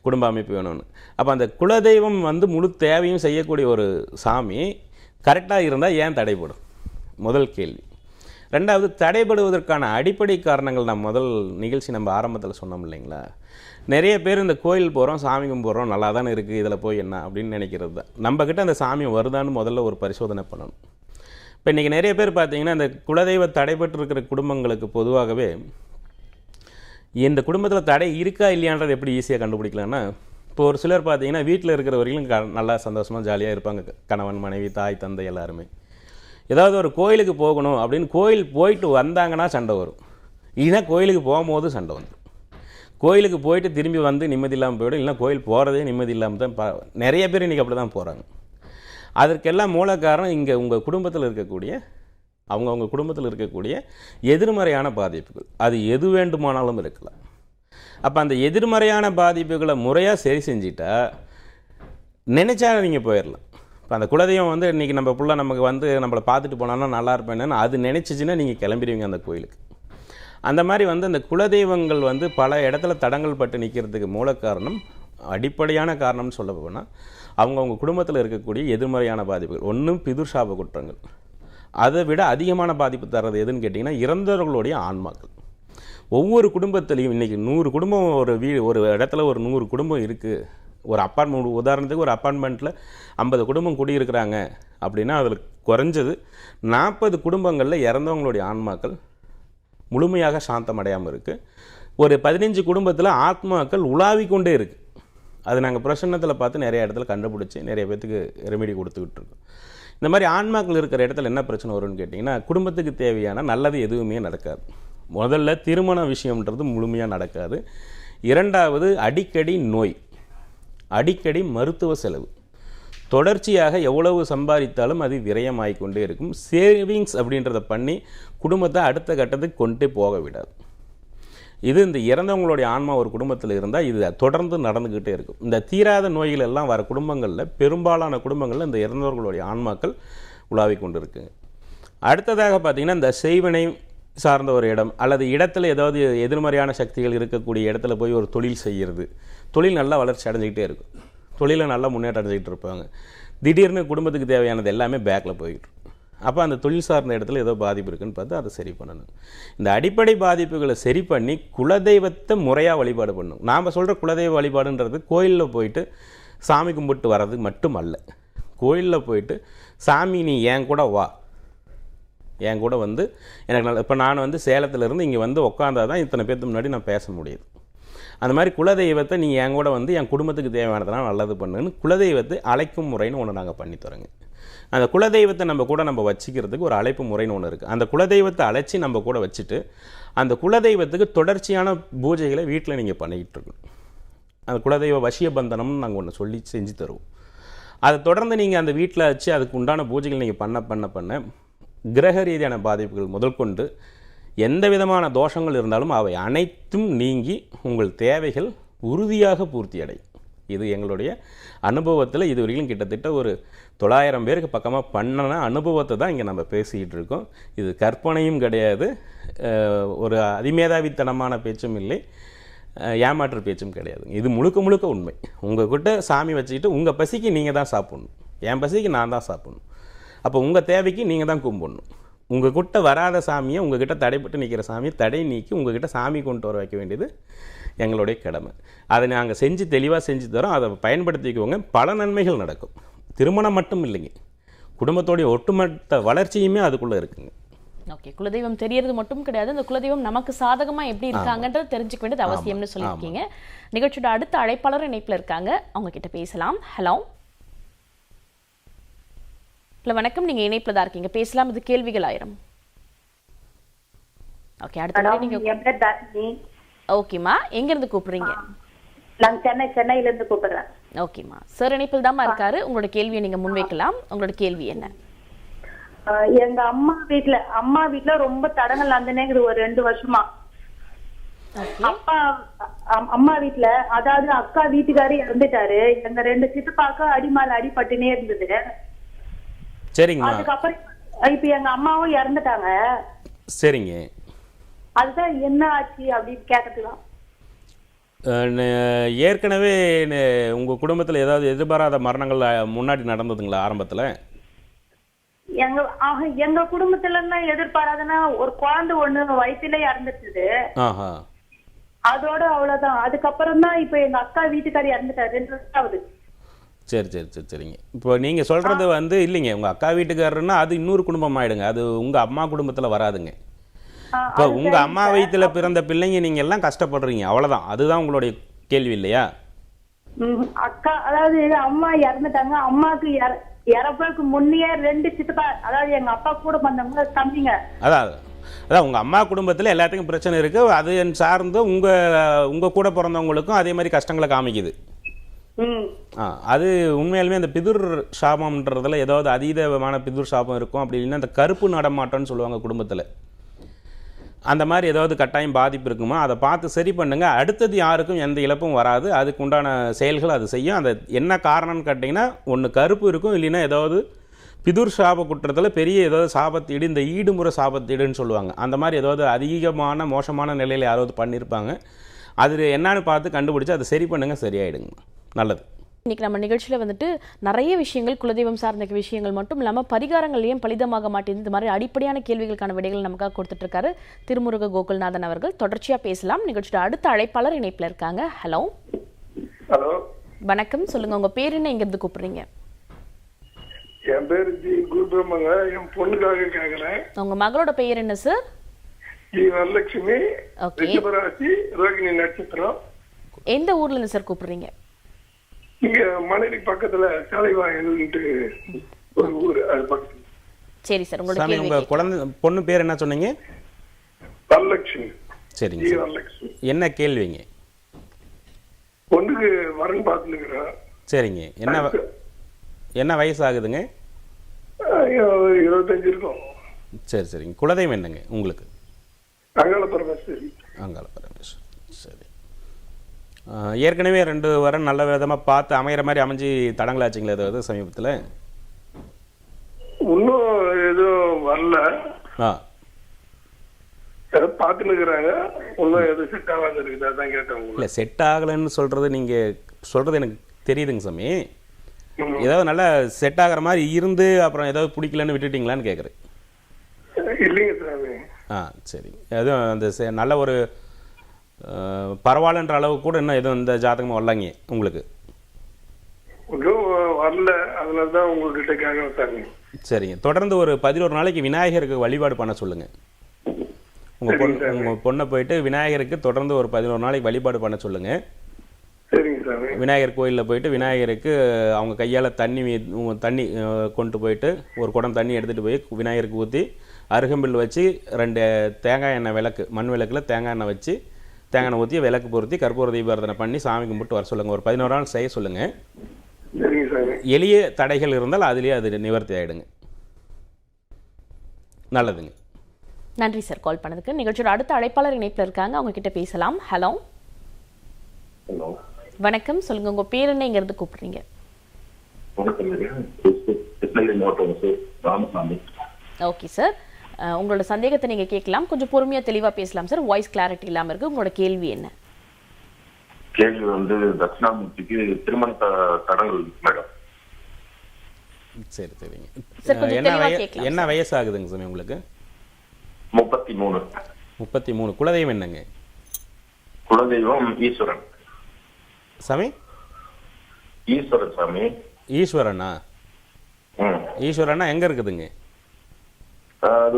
B: குடும்ப அமைப்பு வேணும்னு. அப்போ அந்த குலதெய்வம் வந்து முழு தேவையும் செய்யக்கூடிய ஒரு சாமி கரெக்டாக இருந்தால் ஏன் தடைப்படும்? முதல் கேள்வி. ரெண்டாவது, தடைபடுவதற்கான அடிப்படை காரணங்கள் நம்ம முதல் நிகழ்ச்சி நம்ம ஆரம்பத்தில் சொன்னோம் இல்லைங்களா? நிறைய பேர் இந்த கோயில் போகிறோம், சாமி கும்பிட்றோம், நல்லா தானே இருக்குது, இதில் போய் என்ன அப்படின்னு நினைக்கிறது தான். நம்மக்கிட்ட அந்த சாமி வருதான்னு முதல்ல ஒரு பரிசோதனை பண்ணணும். இப்போ இன்றைக்கி நிறைய பேர் பார்த்தீங்கன்னா, இந்த குலதெய்வ தடைபட்டு இருக்கிற குடும்பங்களுக்கு பொதுவாகவே இந்த குடும்பத்தில் தடை இருக்கா இல்லையான்றது எப்படி ஈஸியாக கண்டுபிடிக்கலான்னா, இப்போ ஒரு சிலர் பார்த்தீங்கன்னா வீட்டில் இருக்கிறவர்களும் நல்லா சந்தோஷமாக ஜாலியாக இருப்பாங்க, கணவன் மனைவி தாய் தந்தை எல்லாருமே. ஏதாவது ஒரு கோயிலுக்கு போகணும் அப்படின்னு கோயில் போயிட்டு வந்தாங்கன்னா சண்டை வரும், இல்லைன்னா கோயிலுக்கு போகும்போது சண்டை வந்துடும். கோயிலுக்கு போயிட்டு திரும்பி வந்து நிம்மதி இல்லாமல் போய்டும், இல்லைனா கோயில் போகிறதே நிம்மதி இல்லாமல் தான் நிறைய பேர் இன்றைக்கி அப்படி தான் போகிறாங்க. அதற்கெல்லாம் மூல காரணம் இங்கே உங்கள் குடும்பத்தில் இருக்கக்கூடிய அவங்கவுங்க குடும்பத்தில் இருக்கக்கூடிய எதிர்மறையான பாதிப்புகள். அது எது வேண்டுமானாலும் இருக்கலாம். அப்போ அந்த எதிர்மறையான பாதிப்புகளை முறையாக சரி செஞ்சிட்டா நினச்சா நீங்கள் போயிடலாம். இப்போ அந்த குலதெய்வம் வந்து இன்றைக்கி நம்ம புள்ள நமக்கு வந்து நம்மளை பார்த்துட்டு போனான்னா நல்லா இருப்பேன்னு அது நினச்சிச்சின்னா நீங்கள் கிளம்பிடுவீங்க அந்த கோயிலுக்கு. அந்த மாதிரி வந்து அந்த குலதெய்வங்கள் வந்து பல இடத்துல தடங்கள் பட்டு நிற்கிறதுக்கு மூல காரணம், அடிப்படையான காரணம்னு சொல்ல போனால் அவங்கவுங்க குடும்பத்தில் இருக்கக்கூடிய எதிர்மறையான பாதிப்புகள். ஒன்றும் பிதுர்சாப குற்றங்கள். அதை விட அதிகமான பாதிப்பு தர்றது எதுன்னு கேட்டிங்கன்னா இறந்தவர்களுடைய ஆன்மாக்கள். ஒவ்வொரு குடும்பத்துலேயும் இன்றைக்கி 100 குடும்பம் ஒரு இடத்துல ஒரு 100 குடும்பம் இருக்குது. ஒரு அப்பார்ட்மெண்ட் உதாரணத்துக்கு ஒரு அப்பார்ட்மெண்ட்டில் 50 குடும்பம் குடியிருக்கிறாங்க அப்படின்னா அதில் குறைஞ்சது 40 குடும்பங்களில் இறந்தவங்களுடைய ஆன்மாக்கள் முழுமையாக சாந்தம் அடையாமல் இருக்குது. ஒரு 15 குடும்பத்தில் ஆத்மாக்கள் உலாவிக்கொண்டே இருக்குது. அது நாங்கள் பிரசன்னத்தில் பார்த்து நிறைய இடத்துல கண்டுபிடிச்சி நிறைய பேத்துக்கு ரெமெடி கொடுத்துக்கிட்டு இருக்கோம். இந்த மாதிரி ஆன்மாக்கள் இருக்கிற இடத்துல என்ன பிரச்சனை வரும்னு கேட்டிங்கன்னா, குடும்பத்துக்கு தேவையான நல்லது எதுவுமே நடக்காது. முதல்ல திருமண விஷயம்ன்றது முழுமையாக நடக்காது. இரண்டாவது அடிக்கடி நோய், அடிக்கடி மருத்துவ செலவு, தொடர்ச்சியாக எவ்வளவு சம்பாதித்தாலும் அது விரயமாகிக்கொண்டே இருக்கும். சேவிங்ஸ் அப்படின்றத பண்ணி குடும்பத்தை அடுத்த கட்டத்துக்கு கொண்டே போக விடாது. இது இந்த இறந்தவங்களுடைய ஆன்மா ஒரு குடும்பத்தில் இருந்தால் இது தொடர்ந்து நடந்துக்கிட்டே இருக்கும். இந்த தீராத நோய்கள் எல்லாம் வர குடும்பங்களில் பெரும்பாலான குடும்பங்களில் இந்த இறந்தவர்களுடைய ஆன்மாக்கள் உலாவிக் கொண்டு இருக்குங்க. அடுத்ததாக பார்த்திங்கன்னா, இந்த செய்வினை சார்ந்த ஒரு இடம் அல்லது இடத்துல ஏதாவது எதிர்மறையான சக்திகள் இருக்கக்கூடிய இடத்துல போய் ஒரு தொழில் செய்கிறது, தொழில் நல்லா வளர்ச்சி அடைஞ்சிக்கிட்டே இருக்கும், தொழிலில் நல்லா முன்னேற்றம் அடைஞ்சிக்கிட்டு இருப்பாங்க. திடீர்னு குடும்பத்துக்கு தேவையானது எல்லாமே பேக்கில் போய்கிட்டு. அப்போ அந்த தொழில் சார்ந்த இடத்துல ஏதோ பாதிப்பு இருக்குன்னு பார்த்து அதை சரி பண்ணணும். இந்த அடிப்படை பாதிப்புகளை சரி பண்ணி குலதெய்வத்தை முறையாக வழிபாடு பண்ணணும். நாம் சொல்கிற குலதெய்வ வழிபாடுன்றது கோயிலில் போயிட்டு சாமி கும்பிட்டு வர்றது மட்டும் அல்ல. கோயிலில் போயிட்டு சாமி நீ என் கூட வா, என் கூட வந்து எனக்கு நல்ல, இப்போ நான் வந்து சேலத்திலேருந்து இங்கே வந்து உட்காந்தா தான் இத்தனை பேருக்கு முன்னாடி நான் பேச முடியுது. அந்த மாதிரி குலதெய்வத்தை நீ என் கூட வந்து என் குடும்பத்துக்கு தேவையானதெல்லாம் நல்லது பண்ணுன்னு குலதெய்வத்தை அழைக்கும் முறைன்னு ஒன்று நாங்கள் பண்ணித்தரோங்க. அந்த குலதெய்வத்தை நம்ம கூட நம்ம வச்சுக்கிறதுக்கு ஒரு அழைப்பு முறைன்னு ஒன்று இருக்குது. அந்த குலதெய்வத்தை அழைச்சி நம்ம கூட வச்சுட்டு அந்த குலதெய்வத்துக்கு தொடர்ச்சியான பூஜைகளை வீட்டில் நீங்கள் பண்ணிக்கிட்டு இருக்கணும். அந்த குலதெய்வ வசிய பந்தனம்னு நாங்கள் ஒன்று சொல்லி செஞ்சு தருவோம். அதை தொடர்ந்து நீங்கள் அந்த வீட்டில் வச்சு அதுக்கு உண்டான பூஜைகள் நீங்கள் பண்ண கிரக ரீதியான பாதிப்புகள் முதல் கொண்டு எந்த விதமான தோஷங்கள் இருந்தாலும் அவை அனைத்தும் நீங்கி உங்கள் தேவைகள் உறுதியாக பூர்த்தி அடையும். இது எங்களுடைய அனுபவத்தில் இது வரைக்கும் கிட்டத்தட்ட ஒரு 900 பேருக்கு பக்கமாக பண்ணின அனுபவத்தை தான் இங்கே நம்ம பேசிக்கிட்டு இருக்கோம். இது கற்பனையும் கிடையாது, ஒரு அதிமேதாவித்தனமான பேச்சும் இல்லை, ஏமாற்று பேச்சும் கிடையாது. இது முழுக்க முழுக்க உண்மை. உங்கள்கிட்ட சாமி வச்சுக்கிட்டு உங்கள் பசிக்கு நீங்கள் தான் சாப்பிட்ணும், என் பசிக்கு நான் தான் சாப்பிட்ணும். அப்போ உங்கள் தேவைக்கு நீங்கள் தான் கும்பிடணும். உங்கள் கிட்ட வராத சாமியை, உங்கள்கிட்ட தடைப்பட்டு நிற்கிற சாமியை தடை நீக்கி உங்கள்கிட்ட சாமி கொண்டு வர வைக்க வேண்டியது எங்களுடைய கடமை. அதை நாங்கள் செஞ்சு தெளிவாக செஞ்சு தரோம். அதை பயன்படுத்திக்குவோங்க. பல நன்மைகள் நடக்கும். திருமணம் மட்டும் இல்லைங்க, குடும்பத்தோடைய ஒட்டுமொத்த வளர்ச்சியுமே அதுக்குள்ளே இருக்குங்க.
A: ஓகே, குலதெய்வம் தெரியறது மட்டும் கிடையாது, அந்த குலதெய்வம் நமக்கு சாதகமாக எப்படி இருக்காங்கன்றது தெரிஞ்சுக்க வேண்டியது அவசியம்னு சொல்லியிருக்கீங்க. நிகழ்ச்சியோட அடுத்த அழைப்பாளர் இணைப்பில் இருக்காங்க, அவங்க கிட்ட பேசலாம். ஹலோ, வணக்கம். நீங்க இணைப்புல தான் இருக்கீங்க, பேசலாம். இது கேள்விகள் 1000. ஓகே, அடுத்து நீங்க. ஓகேமா, எங்க இருந்து கூப்பிடுறீங்க?
F: நான் சென்னையில இருந்து கூப்பிடுறேன்.
A: ஓகேமா, சார் இணைப்பில் தான் இருக்காரு. உங்களோட கேள்வியை நீங்க முன்வைக்கலாம். உங்களோட கேள்வி என்ன?
F: எங்க அம்மா வீட்டுல ரொம்ப தடங்கள் நடந்துனேங்குது ஒரு 2 வருஷமா. அம்மா வீட்டுல, அதாவது அக்கா வீட்டுக்காரு இறந்துட்டாரு. எங்க 2 சித்தப்பாக்கு அடிமால அடிபட்டுனே இருந்தது.
B: சரிங்க.
F: அதுக்கப்புறம் இப்ப எங்க அம்மாவும் இறந்துட்டாங்க.
B: சரிங்க.
F: அதுதான் என்ன ஆச்சு அப்படின்னு கேட்கலாம்.
B: ஏற்கனவே உங்கள் குடும்பத்தில் ஏதாவது எதிர்பாராத மரணங்கள் முன்னாடி நடந்ததுங்களா ஆரம்பத்தில்?
F: எங்க குடும்பத்துல எதிர்பாராதுன்னா ஒரு குழந்தை ஒண்ணு வயிற்றுல இறந்துட்டுது. அதோட அவ்வளவுதான். அதுக்கப்புறம் தான் இப்ப எங்க அக்கா வீட்டுக்காரி இறந்துட்டாரு. 2 வருஷம் ஆகுது.
B: சரி சரி சரி சரிங்க. இப்போ நீங்கள் சொல்கிறது வந்து இல்லைங்க, உங்கள் அக்கா வீட்டுக்காரருன்னா அது இன்னொரு குடும்பம் ஆகிடுங்க, அது உங்கள் அம்மா குடும்பத்தில் வராதுங்க. இப்போ உங்கள் அம்மா வயிற்றில் பிறந்த பிள்ளைங்க நீங்கள் எல்லாம் கஷ்டப்படுறீங்க, அவ்வளோதான். அதுதான் உங்களுடைய கேள்வி இல்லையா?
F: அக்கா, அதாவது அம்மா இறந்துட்டாங்க. அம்மாவுக்கு இறப்புக்கு முன்னே 2 சித்தப்பா, அதாவது எங்க அப்பா கூட வந்தவங்க தம்பிங்க. அதான்
B: உங்கள் அம்மா குடும்பத்தில் எல்லாத்துக்கும் பிரச்சனை இருக்குது. அது சார்ந்து உங்கள் கூட பிறந்தவங்களுக்கும் அதே மாதிரி கஷ்டங்களை காமிக்குது. அது உண்மையாலுமே அந்த பிதுர் சாபம்ன்றதுல ஏதாவது அதீதமான பிதுர் சாபம் இருக்கும். அப்படி இல்லைன்னா அந்த கருப்பு நடமாட்டம்னு சொல்லுவாங்க குடும்பத்தில், அந்த மாதிரி ஏதாவது கட்டாயம் பாதிப்பு இருக்குமா, அதை பார்த்து சரி பண்ணுங்க. அடுத்தது யாருக்கும் எந்த இழப்பும் வராது. அதுக்கு உண்டான செயல்கள் அது செய்யும். அந்த என்ன காரணம்னு கேட்டிங்கன்னா, ஒன்று கருப்பு இருக்கும், இல்லைன்னா ஏதாவது பிதுர் சாப குற்றத்தில் பெரிய ஏதாவது சாபத்தீடு, இந்த ஈடுமுறை சாபத்தீடுன்னு சொல்லுவாங்க. அந்த மாதிரி ஏதாவது அதிகமான மோசமான நிலையில் யாராவது பண்ணியிருப்பாங்க. அது என்னன்னு பார்த்து கண்டுபிடிச்சி அதை சரி பண்ணுங்க, சரியாயிடுங்க. நல்லது.
A: இன்னைக்கு நம்ம நிகழ்ச்சியில் வந்துட்டு நிறைய விஷயங்கள், குலதெய்வம் சார்ந்த விஷயங்கள் மட்டும் இல்லாமல் பரிகாரங்களையும் பலிதமாக மாட்டேன், இந்த மாதிரி அடிப்படையான கேள்விகளுக்கான விடைகள் நமக்காக கொடுத்துட்டு இருக்காரு திருமுருக கோகுல்நாதன் அவர்கள். தொடர்ச்சியாக பேசலாம். நிகழ்ச்சியோட அடுத்த அழைப்பாளர் இணைப்பில் இருக்காங்க. ஹலோ.
H: ஹலோ,
A: வணக்கம். சொல்லுங்க, உங்க பேர் என்ன, எங்க இருந்து கூப்பிடுறீங்க?
H: என் என் பேரு ஜி குருபிரம்மங்க. என் பொண்ணுக்காக கேக்குறேன்.
A: உங்க மகளோட பெயர் என்ன சார்?
H: G Varalakshmi,
A: okay.
H: ரிஷபராசி, ரோகிணி நட்சத்திரம்.
A: எந்த ஊர்ல இருந்து சார் கூப்பிடுறீங்க?
H: இங்க மணலி பக்கத்துல தலைவாயல்ன்ட்டு ஒரு ஊர், அது பக்கத்துல.
A: சரி சார், உங்களோட
B: சாமி
A: கேள்வி
B: உங்க குழந்தை பொண்ணு பேர் என்ன சொன்னீங்க?
H: வரலட்சுமி.
B: சரிங்க
H: ஜி
B: சார்.
H: வரலட்சுமி.
B: என்ன கேள்விங்க?
H: பொண்ணுக்கு வரன் பார்த்துருக்கிறேன்.
B: சரிங்க. என்ன வயசு ஆகுதுங்க?
H: 25 இருக்கும்.
B: சரி சரிங்க. குலதெய்வம் என்னங்க உங்களுக்கு?
H: அங்காள பரமேஸ்வரி.
B: அங்காள பரமேஸ்வரி. சரி. ஏற்கனவே 2 வாரம் நல்ல விதமாக பார்த்து அமைகிற மாதிரி அமைஞ்சு தடங்களாச்சுங்களா ஏதாவது சமீபத்தில்?
H: இன்னும் எதுவும் வரல. ஏதோ பார்த்துன்னு இருக்கிறாங்க. இன்னும் எதுவும் செட் ஆகாது இருக்குது. அதான் கேட்டேன்.
B: இல்லை, செட் ஆகலைன்னு சொல்கிறது நீங்கள் சொல்கிறது எனக்கு தெரியுதுங்க சாமி. ஏதாவது நல்லா செட் ஆகிற மாதிரி இருந்து அப்புறம் ஏதாவது பிடிக்கலன்னு விட்டுட்டிங்களான்னு கேட்குறேன்.
H: இல்லைங்க சாமி.
B: சரி. எதுவும் அந்த நல்ல ஒரு பரவாயில்லன்ற அளவுக்கு கூட இன்னும் எதுவும் இந்த ஜாதகமாக வரலாங்க உங்களுக்கு?
H: இன்னும் வரல. அதனால தான் உங்கள்கிட்ட கேட்க சாமி.
B: சரிங்க. தொடர்ந்து ஒரு 11 நாளைக்கு விநாயகருக்கு வழிபாடு பண்ண சொல்லுங்கள். உங்கள் பொண்ணை போயிட்டு விநாயகருக்கு தொடர்ந்து ஒரு 11 நாளைக்கு வழிபாடு பண்ண சொல்லுங்கள்.
H: சரிங்க சாமி.
B: விநாயகர் கோயிலில் போயிட்டு விநாயகருக்கு அவங்க கையால் தண்ணி கொண்டு போயிட்டு ஒரு குடம் தண்ணி எடுத்துகிட்டு போய் விநாயகருக்கு ஊற்றி அருகம்பில் வச்சு 2 தேங்காய் எண்ணெய் விளக்கு, மண் விளக்கில் தேங்காய் எண்ணெய் வச்சு தேங்காய் எண்ணெய் ஊற்றி விளக்கு பொருத்தி கற்பூர தீபாரதனை பண்ணி சாமி கும்பிட்டு வர சொல்லுங்கள். ஒரு 11 நாள் செய்ய சொல்லுங்கள். எளிய தடைகள் இருந்தால் அதுலேயே அது நிவர்த்தி ஆகிடுங்க. நல்லதுங்க.
A: நன்றி சார் கால் பண்ணதுக்கு. நிகழ்ச்சியோட அடுத்த அழைப்பாளர் இணைப்பில் இருக்காங்க, அவங்க கிட்ட பேசலாம். ஹலோ.
D: ஹலோ,
A: வணக்கம். சொல்லுங்க, உங்க பேர் என்ன, எங்க இருந்து கூப்பிடுறீங்க? ஓகே சார், உங்களோட சந்தேகத்தை நீங்க கேட்கலாம். கொஞ்சம் பொறுமையா தெளிவா பேசலாம் சார். வாய்ஸ் கிளாரிட்டி இல்லாம இருக்கு. உங்களோட கேள்வி என்ன?
D: கேள்வி தட்சிணாமூர்த்திக்கு திருமண தடங்கள் மேடம்.
B: சரி சரிங்க.
A: சார் கொஞ்சம் தெளிவா கேட்கலாம்.
B: என்ன வயசு ஆகுதுங்க சாமி உங்களுக்கு?
D: 33.
B: 33. குலதெய்வம் என்னங்க?
D: குலதெய்வம் ஈஸ்வரன்.
B: சாமி
D: ஈஸ்வரன் சாமி.
B: ஈஸ்வரனா? ஈஸ்வரனா எங்க இருக்குதுங்க?
D: அது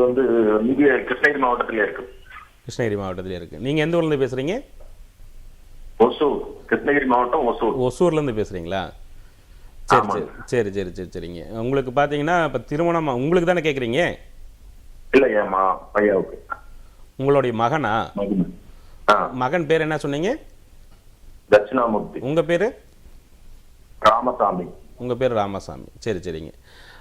D: இங்கே கிருஷ்ணகிரி மாவட்டத்திலே இருக்கு.
B: கிருஷ்ணகிரி மாவட்டத்திலே இருக்கு. நீங்க எந்த ஊர்ல இருந்து பேசுறீங்க?
D: ஒசூர். கிருஷ்ணகிரி மாவட்டம் ஒசூர்.
B: ஒசூர்ல இருந்து பேசுறீங்களா? சரி சரி சரி சரி சரிங்க. உங்களுக்கு பாத்தீங்கன்னா இப்ப திருமணம் உங்களுக்கு தானே கேக்குறீங்க?
D: இல்ல, ஏமா பையாவுக்கு.
B: உங்களுடைய மகனா? மகன் பேர் என்ன சொன்னீங்க?
D: தட்சிணாமூர்த்தி.
B: உங்க பேரு?
D: ராமசாமி.
B: உங்க பேர் ராமசாமி. சரி சரிங்க.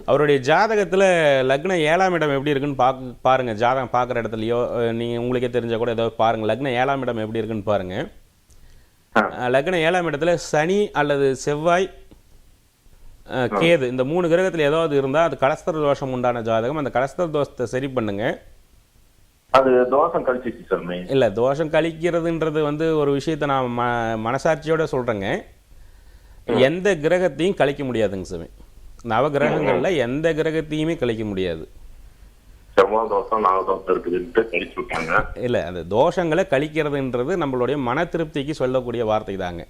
B: அவருடைய ஜாதகத்துல லக்னம் 7ஆம் இடம் எப்படி இருக்குன்னு பாருங்க. ஜாதகம் பார்க்குற இடத்துலையோ நீங்க உங்களுக்கே தெரிஞ்சா கூட ஏதாவது பாருங்க. லக்னம் 7ஆம் இடம் எப்படி இருக்குன்னு பாருங்க. லக்னம் 7ஆம் இடத்துல சனி அல்லது செவ்வாய், கேது, இந்த 3 கிரகத்தில் ஏதாவது இருந்தால் அது கலஸ்தர தோஷம் உண்டான ஜாதகம். அந்த கலஸ்தர தோஷத்தை சரி பண்ணுங்க.
D: அது தோஷம் கழிச்சிச்சு சார்.
B: இல்லை, தோஷம் கழிக்கிறதுன்றது ஒரு விஷயத்தை நான் மனசாட்சியோட சொல்கிறேங்க. எந்த கிரகத்தையும் கழிக்க முடியாதுங்க சாமி. நவ கிரகங்களில் எந்த கிரகத்தையுமே கழிக்க முடியாது. இல்லை, அந்த தோஷங்களை கழிக்கிறதுன்றது நம்மளுடைய மன திருப்திக்கு சொல்லக்கூடிய வார்த்தை தாங்க.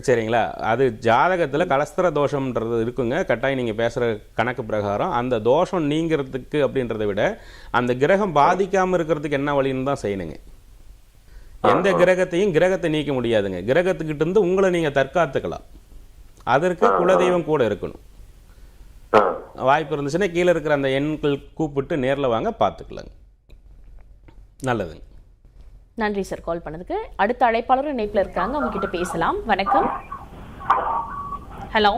B: சரிங்களா? அது ஜாதகத்தில் கலஸ்தர தோஷம்ன்றது இருக்குங்க. கட்டாயம் நீங்கள் பேசுகிற கணக்கு பிரகாரம் அந்த தோஷம் நீங்கிறதுக்கு அப்படின்றத விட அந்த கிரகம் பாதிக்காமல் இருக்கிறதுக்கு என்ன வழின்னு தான் செய்யணுங்க. எந்த கிரகத்தை நீக்க முடியாதுங்க. கிரகத்துக்கிட்ட இருந்து உங்களை நீங்கள் தற்காத்துக்கலாம். அதற்கு குலதெய்வம் கூட இருக்கணும். வாய்ப்பு இருந்துச்சுன்னா கீழே இருக்கிற அந்த எண்கள் கூப்பிட்டு நேரில் வாங்க, பார்த்துக்கலாங்க. நல்லதுங்க.
A: நன்றி சார் கால் பண்ணதுக்கு. அடுத்த அழைப்பாளர் இணைப்பில் இருக்காங்க, அவங்க கிட்ட பேசலாம். வணக்கம். ஹலோ.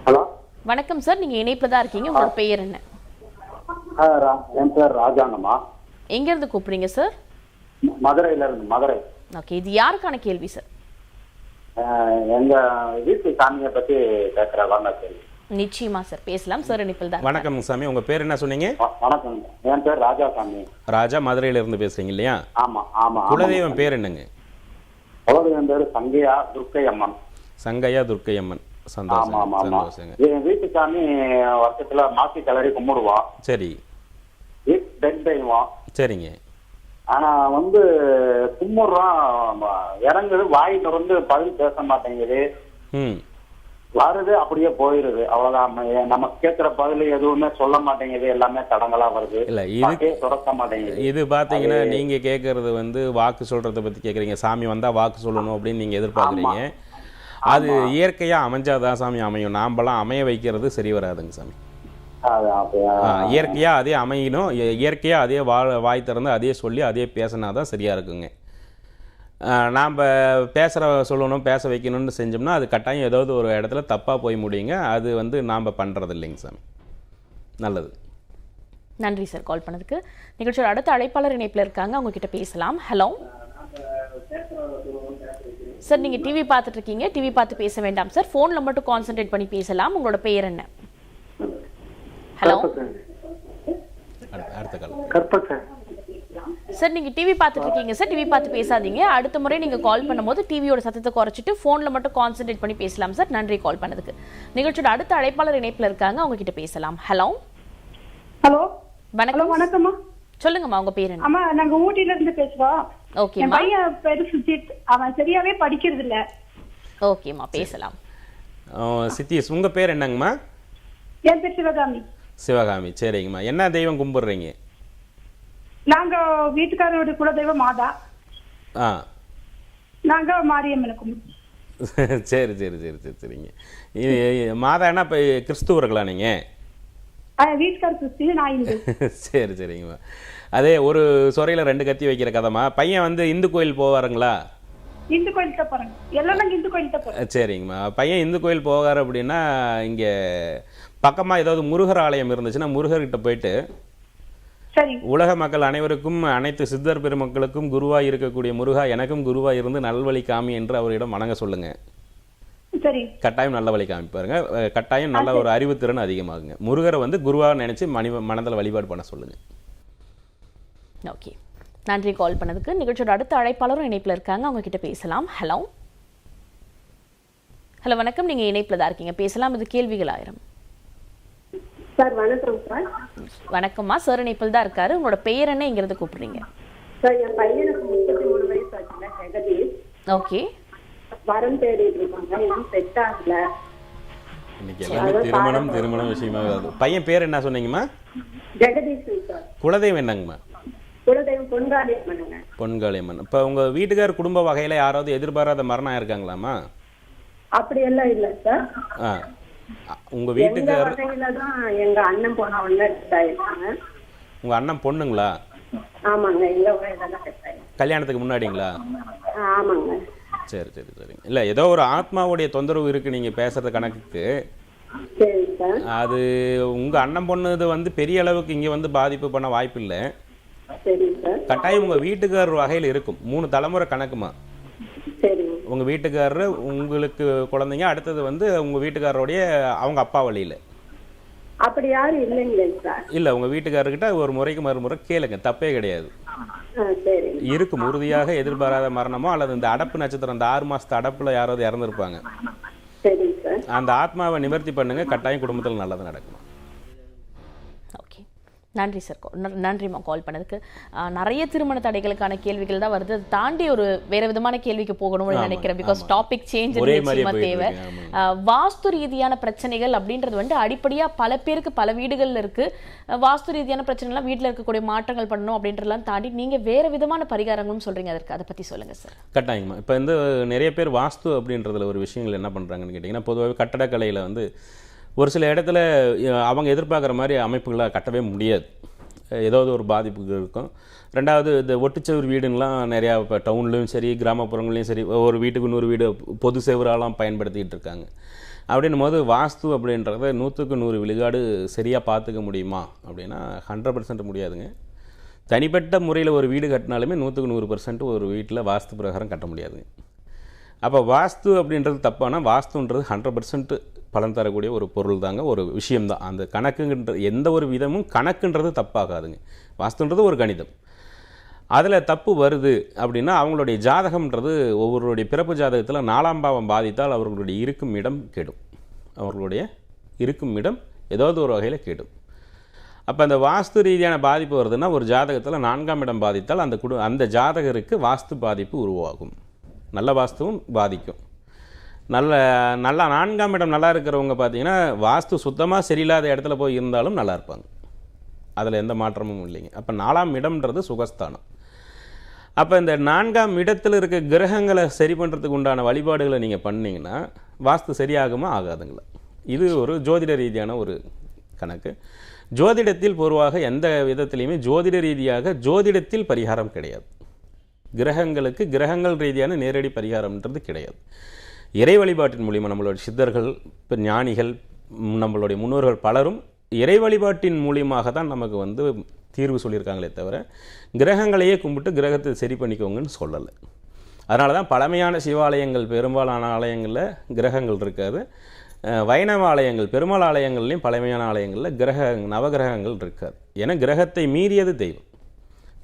I: ஹலோ,
A: வணக்கம் சார், நீங்க இணைப்புல தான் இருக்கீங்க. உங்களோட பெயர் என்ன?
I: என் பேர் ராஜாங்கம்மா.
A: எங்க இருந்து கூப்பிடுறீங்க சார்?
I: மதுரையில இருந்து. மதுரை.
A: ஓகே, இது யாருக்கான கேள்வி சார்?
I: எங்க வீட்டு சாமியை பத்தி கேட்கறதா கேள்வி.
A: நிச்சயமா சார், பேசலாம் சார். இணைப்பில் தான்.
B: வணக்கம் சாமி, உங்க பேர் என்ன சொன்னீங்க?
I: வணக்கம், என் பேர் ராஜாசாமி.
B: ராஜா, மதுரையில இருந்து பேசுறீங்க இல்லையா?
I: ஆமா ஆமா.
B: குலதெய்வம் பேர் என்னங்க?
I: குலதெய்வம் பேரு சங்கையா துர்க்கை அம்மன்.
B: சங்கையா துர்க்கை அம்மன். சந்தோஷம் சந்தோஷங்க.
I: என் வீட்டு சாமி வருஷத்துல மாசி கிளறி கும்பிடுவோம்.
B: சரி.
I: தெய்வம்.
B: சரிங்க.
I: ஆனா கும்பிடுறோம், இறங்குது, வாய் திறந்து பதில் பேச மாட்டேங்குது. வருது அப்படியே போயிருது, அவ்வளவுதான். நம்ம கேட்கிற பதில் எதுவுமே சொல்ல மாட்டேங்குது, எல்லாமே தடங்களா வருது.
B: இல்ல
I: வாக்கே துறக்க மாட்டேங்குது.
B: இது பார்த்தீங்கன்னா நீங்க கேட்கறது வந்து வாக்கு சொல்றதை பத்தி கேட்குறீங்க. சாமி வந்தா வாக்கு சொல்லணும் அப்படின்னு நீங்க எதிர்பார்க்குறீங்க. அது இயற்கையா அமைஞ்சாதான் சாமி அமையும். நாம்பெல்லாம் அமைய வைக்கிறது சரி வராதுங்க சாமி. இயற்கையா அதே அமையணும். இயற்கையா அதே வாய் திறந்து அதே சொல்லி அதே பேசினாதான் சரியா இருக்குங்க. நாம் சொல்லணும் பேச வைக்கணும்னு செஞ்சோம்னா அது கட்டாயம் ஏதாவது ஒரு இடத்துல தப்பாக போய் முடியுங்க. அது வந்து நாம் பண்ணுறது இல்லைங்க சாமி. நல்லது.
A: நன்றி சார் கால் பண்ணதுக்கு. நிகழ்ச்சியோட அடுத்த அழைப்பாளர் இணைப்பில் இருக்காங்க, அவங்க கிட்ட பேசலாம். ஹலோ சார், நீங்கள் டிவி பார்த்துட்டு இருக்கீங்க, டிவி பார்த்து பேச வேண்டாம் சார், ஃபோனில் மட்டும் கான்சென்ட்ரேட் பண்ணி பேசலாம். உங்களோட பெயர் என்ன? ஹலோ
B: அடுத்த கால்
A: சார், நீங்க டிவி பார்த்துட்டு இருக்கீங்க சார், டிவி பார்த்து பேசாதீங்க. அடுத்த முறை நீங்க கால் பண்ணும்போது டிவியோட சத்தத்தை குறைச்சிட்டு போன்ல மட்டும் கான்சென்ட்ரேட் பண்ணி பேசலாம் சார். நன்றி கால் பண்ணதுக்கு. நிகழ்ச்சியோட அடுத்த அழைப்பாளர் இணைப்புல இருக்காங்க, அவங்க கிட்ட பேசலாம். ஹலோ
J: ஹலோ
A: வணக்கம்.
J: வணக்கம்மா.
A: சொல்லுங்கம்மா, உங்க பேர் என்ன?
J: அம்மா, நாங்க ஊட்டில இருந்து பேசுறோம்.
A: ஓகேமா.
J: என் பையன் பேரு சுஜித், அவன் சரியாவே படிக்கிறது இல்ல.
A: ஓகேமா, பேசலாம்.
B: சித்தீஷ், உங்க பேர் என்னங்கம்மா?
J: என் பேர் சிவகாமி.
B: சிவகாமி, சரிங்கம்மா. என்ன தெய்வம் கும்பிடுறீங்க?
J: நாங்க வீட்டுக்காரோட குலதெய்வம் மாதா. நாங்க மாரியம்மனுக்கு.
B: சரி சரி சரி சரி சரிங்க. மாதா என்ன இப்போ கிறிஸ்துவர்களா நீங்க?
J: வீட்டுக்கார கிறிஸ்து, நான் இந்து.
B: சரி சரிங்கம்மா. அதே ஒரு சொறையில் ரெண்டு கத்தி வைக்கிற கதைமா. பையன் வந்து இந்து கோயில் போவாருங்களா?
J: இந்து கோயில் தான் போறாங்க, எல்லாம் இந்து கோயில் தான் போறாங்க.
B: சரிங்கம்மா. பையன் இந்து கோயில் போவார் அப்படின்னா இங்கே பக்கமாக ஏதாவது முருகர் ஆலயம் இருந்துச்சுன்னா முருகர்கிட்ட போயிட்டு உலக மக்கள் அனைவருக்கும் அனைத்து சித்தர் பெருமக்களுக்கும் குருவாய் இருக்கக்கூடிய முருகா எனக்கும் குருவாய் இருந்து நல்வழி காமி என்று அவரிடம் வணங்க சொல்லுங்க.
J: சரி,
B: கட்டாயம் நல்ல வழி காமிப்பாருங்க. கட்டாயம் நல்ல ஒரு அறிவுத்திறன் அதிகமாகுங்க. முருகரை வந்து குருவா நினைச்சு மனதில் வழிபாடு பண்ண சொல்லுங்க.
A: ஓகே, நன்றி கால் பண்ணதுக்கு. நிகழ்ச்சியோட அடுத்த அழைப்பாளரும் இணைப்புல இருக்காங்க, அவங்க கிட்ட பேசலாம். ஹலோ ஹலோ வணக்கம், நீங்க இணைப்புல தான் இருக்கீங்க, பேசலாம். இது கேள்விகள் 1000.
F: சார் வணக்கம் சார்.
A: வணக்கம்மா, சார் இணைப்பில் தான் இருக்காரு. உங்களோட பெயர் என்ன, இங்கிருந்து கூப்பிடுறீங்க?
F: சார், என் பையனுக்கு 33 வயசு ஆச்சுல, ஜெகதீஷ்.
A: ஓகே,
F: வரம் தேடிட்டு இருக்காங்க, இன்னும் செட் ஆகல.
B: இன்னைக்கு எல்லாமே திருமணம் விஷயமா வருது. பையன் பேர் என்ன சொன்னீங்கம்மா?
F: ஜெகதீஷ் சார்.
B: குலதெய்வம் என்னங்கம்மா?
F: குலதெய்வம் பொன்காளியம்மனுங்க.
B: பொன்காளியம்மன். இப்போ உங்க வீட்டுக்கார் குடும்ப வகையில யாராவது எதிர்பாராத மரணம் ஆயிருக்காங்களாமா?
F: அப்படி எல்லாம் இல்ல சார்.
B: உங்க வீட்டுக்கார்
F: எங்க அண்ணன் பொண்ணு ஒண்ணு இருக்காங்க.
B: உங்க அண்ணன் பொண்ணுங்களா?
F: ஆமாங்க, எங்க வயதெல்லாம்
B: கல்யாணத்துக்கு முன்னாடிங்களா?
F: ஆமாங்க.
B: சரி சரி சரிங்க. இல்ல ஏதோ ஒரு ஆத்மாவுடைய தொந்தரவு இருக்கு நீங்க பேசுறது கணக்குக்கு.
F: சரி சார்.
B: அது உங்க அண்ணன் பொண்ணு வந்து பெரிய அளவுக்கு இங்க வந்து பாதிப்பு பண்ண வாய்ப்பு இல்லை.
F: சரி சார்.
B: கட்டாயம் உங்க வீட்டுக்காரர் வகையில் இருக்கும். 3 தலைமுறை கணக்குமா. உங்க வீட்டுக்காரரு, உங்களுக்கு குழந்தைங்க, அடுத்தது வந்து உங்க வீட்டுக்காரருடைய அவங்க அப்பா வழியில.
F: அப்படி யாரும் இல்லைங்களே சார்.
B: இல்ல, உங்க வீட்டுக்காரர்கிட்ட ஒரு முறைக்கு மறுமுறை கேளுங்க, தப்பே கிடையாது. இருக்கும். உறுதியாக எதிர்பாராத மரணமோ அல்லது இந்த அடப்பு நட்சத்திரம், இந்த 6 மாசத்து அடப்புல யாராவது இறந்துருப்பாங்க. அந்த ஆத்மாவை நிவர்த்தி பண்ணுங்க, கட்டாயம் குடும்பத்தில் நல்லது நடக்கும்.
A: நன்றி சார், நன்றிம்மா கால் பண்ணதுக்கு. நிறைய திருமண தடைகளுக்கான கேள்விகள் தான் வருது. அதை தாண்டி ஒரு வேற விதமான கேள்விக்கு போகணும்னு நினைக்கிறேன். பிகாஸ் டாபிக் சேஞ்ச் நிச்சயமா தேவை. வாஸ்து ரீதியான பிரச்சனைகள் அப்படின்றது வந்து அடிப்படையா பல பேருக்கு பல வீடுகள்ல இருக்கு. வாஸ்து ரீதியான பிரச்சனைலாம் வீட்டில் இருக்கக்கூடிய மாற்றங்கள் பண்ணணும் அப்படின்றலாம் தாண்டி நீங்க வேற விதமான பரிகாரங்களும் சொல்றீங்க. அதற்கு அதை பத்தி சொல்லுங்க சார்.
B: கட்டாயமா. இப்போ வந்து நிறைய பேர் வாஸ்து அப்படின்றதுல ஒரு விஷயங்கள் என்ன பண்றாங்கன்னு கேட்டீங்கன்னா, பொதுவாக கட்டடக்கலையில வந்து ஒரு சில இடத்துல அவங்க எதிர்பார்க்குற மாதிரி அமைப்புகளை கட்டவே முடியாது. ஏதாவது ஒரு பாதிப்புகள் இருக்கும். ரெண்டாவது, இந்த ஒட்டுச்சவர் வீடுங்களாம் நிறையா இப்போ டவுன்லேயும் சரி கிராமப்புறங்களையும் சரி ஒரு வீட்டுக்கு 100 வீடு பொது சேவராலாம் பயன்படுத்திகிட்டு இருக்காங்க. அப்படின்னும் போது வாஸ்து அப்படின்றத 100க்கு 100 விழுக்காடு சரியாக பார்த்துக்க முடியுமா அப்படின்னா 100% முடியாதுங்க. தனிப்பட்ட முறையில் ஒரு வீடு கட்டினாலுமே 100க்கு 100% ஒரு வீட்டில் வாஸ்து பிரகாரம் கட்ட முடியாதுங்க. அப்போ வாஸ்து அப்படின்றது தப்பானா வாஸ்துன்றது 100% பலன் தரக்கூடிய ஒரு பொருள் தாங்க, ஒரு விஷயம்தான். அந்த கணக்குன்ற எந்த ஒரு விதமும் கணக்குன்றது தப்பாகாதுங்க. வாஸ்துன்றது ஒரு கணிதம். அதில் தப்பு வருது அப்படின்னா அவங்களுடைய ஜாதகம்ன்றது ஒவ்வொருடைய பிறப்பு ஜாதகத்தில் 4ஆம் பாவம் பாதித்தால் அவர்களுடைய இருக்கும் இடம் கெடும். அவர்களுடைய இருக்கும் இடம் ஏதாவது ஒரு வகையில் கெடும். அப்போ அந்த வாஸ்து ரீதியான பாதிப்பு வருதுன்னா ஒரு ஜாதகத்தில் 4ஆம் இடம் பாதித்தால் அந்த ஜாதகருக்கு வாஸ்து பாதிப்பு உருவாகும். நல்ல வாஸ்துவும் பாதிக்கும். நல்லா 4ஆம் இடம் நல்லா இருக்கிறவங்க பார்த்தீங்கன்னா வாஸ்து சுத்தமாக சரியில்லாத இடத்துல போய் இருந்தாலும் நல்லா இருப்பாங்க. அதில் எந்த மாற்றமும் இல்லைங்க. அப்போ 4ஆம் இடம்ன்றது சுகஸ்தானம். அப்போ இந்த 4ஆம் இடத்தில் இருக்க கிரகங்களை சரி பண்ணுறதுக்கு உண்டான வழிபாடுகளை நீங்கள் பண்ணிங்கன்னா வாஸ்து சரியாகுமா ஆகாதுங்களா? இது ஒரு ஜோதிட ரீதியான ஒரு கணக்கு. ஜோதிடத்தில் பொதுவாக எந்த விதத்திலையுமே ஜோதிட ரீதியாக ஜோதிடத்தில் பரிகாரம் கிடையாது. கிரகங்களுக்கு கிரகங்கள் ரீதியான நேரடி பரிகாரம்ன்றது கிடையாது. இறை வழிபாட்டின் மூலிமா நம்மளுடைய சித்தர்கள், இப்போ ஞானிகள், நம்மளுடைய முன்னோர்கள் பலரும் இறை வழிபாட்டின் மூலியமாக தான் நமக்கு தீர்வு சொல்லியிருக்காங்களே தவிர கிரகங்களையே கும்பிட்டு கிரகத்தை சரி பண்ணிக்கோங்கன்னு சொல்லலை. அதனால தான் பழமையான சிவாலயங்கள் பெரும்பாலான ஆலயங்களில் கிரகங்கள் இருக்காது. வைணவ ஆலயங்கள் பெருமாள் ஆலயங்கள்லையும் பழமையான ஆலயங்களில் நவகிரகங்கள் இருக்காது. ஏன்னா கிரகத்தை மீறியது தெய்வம்.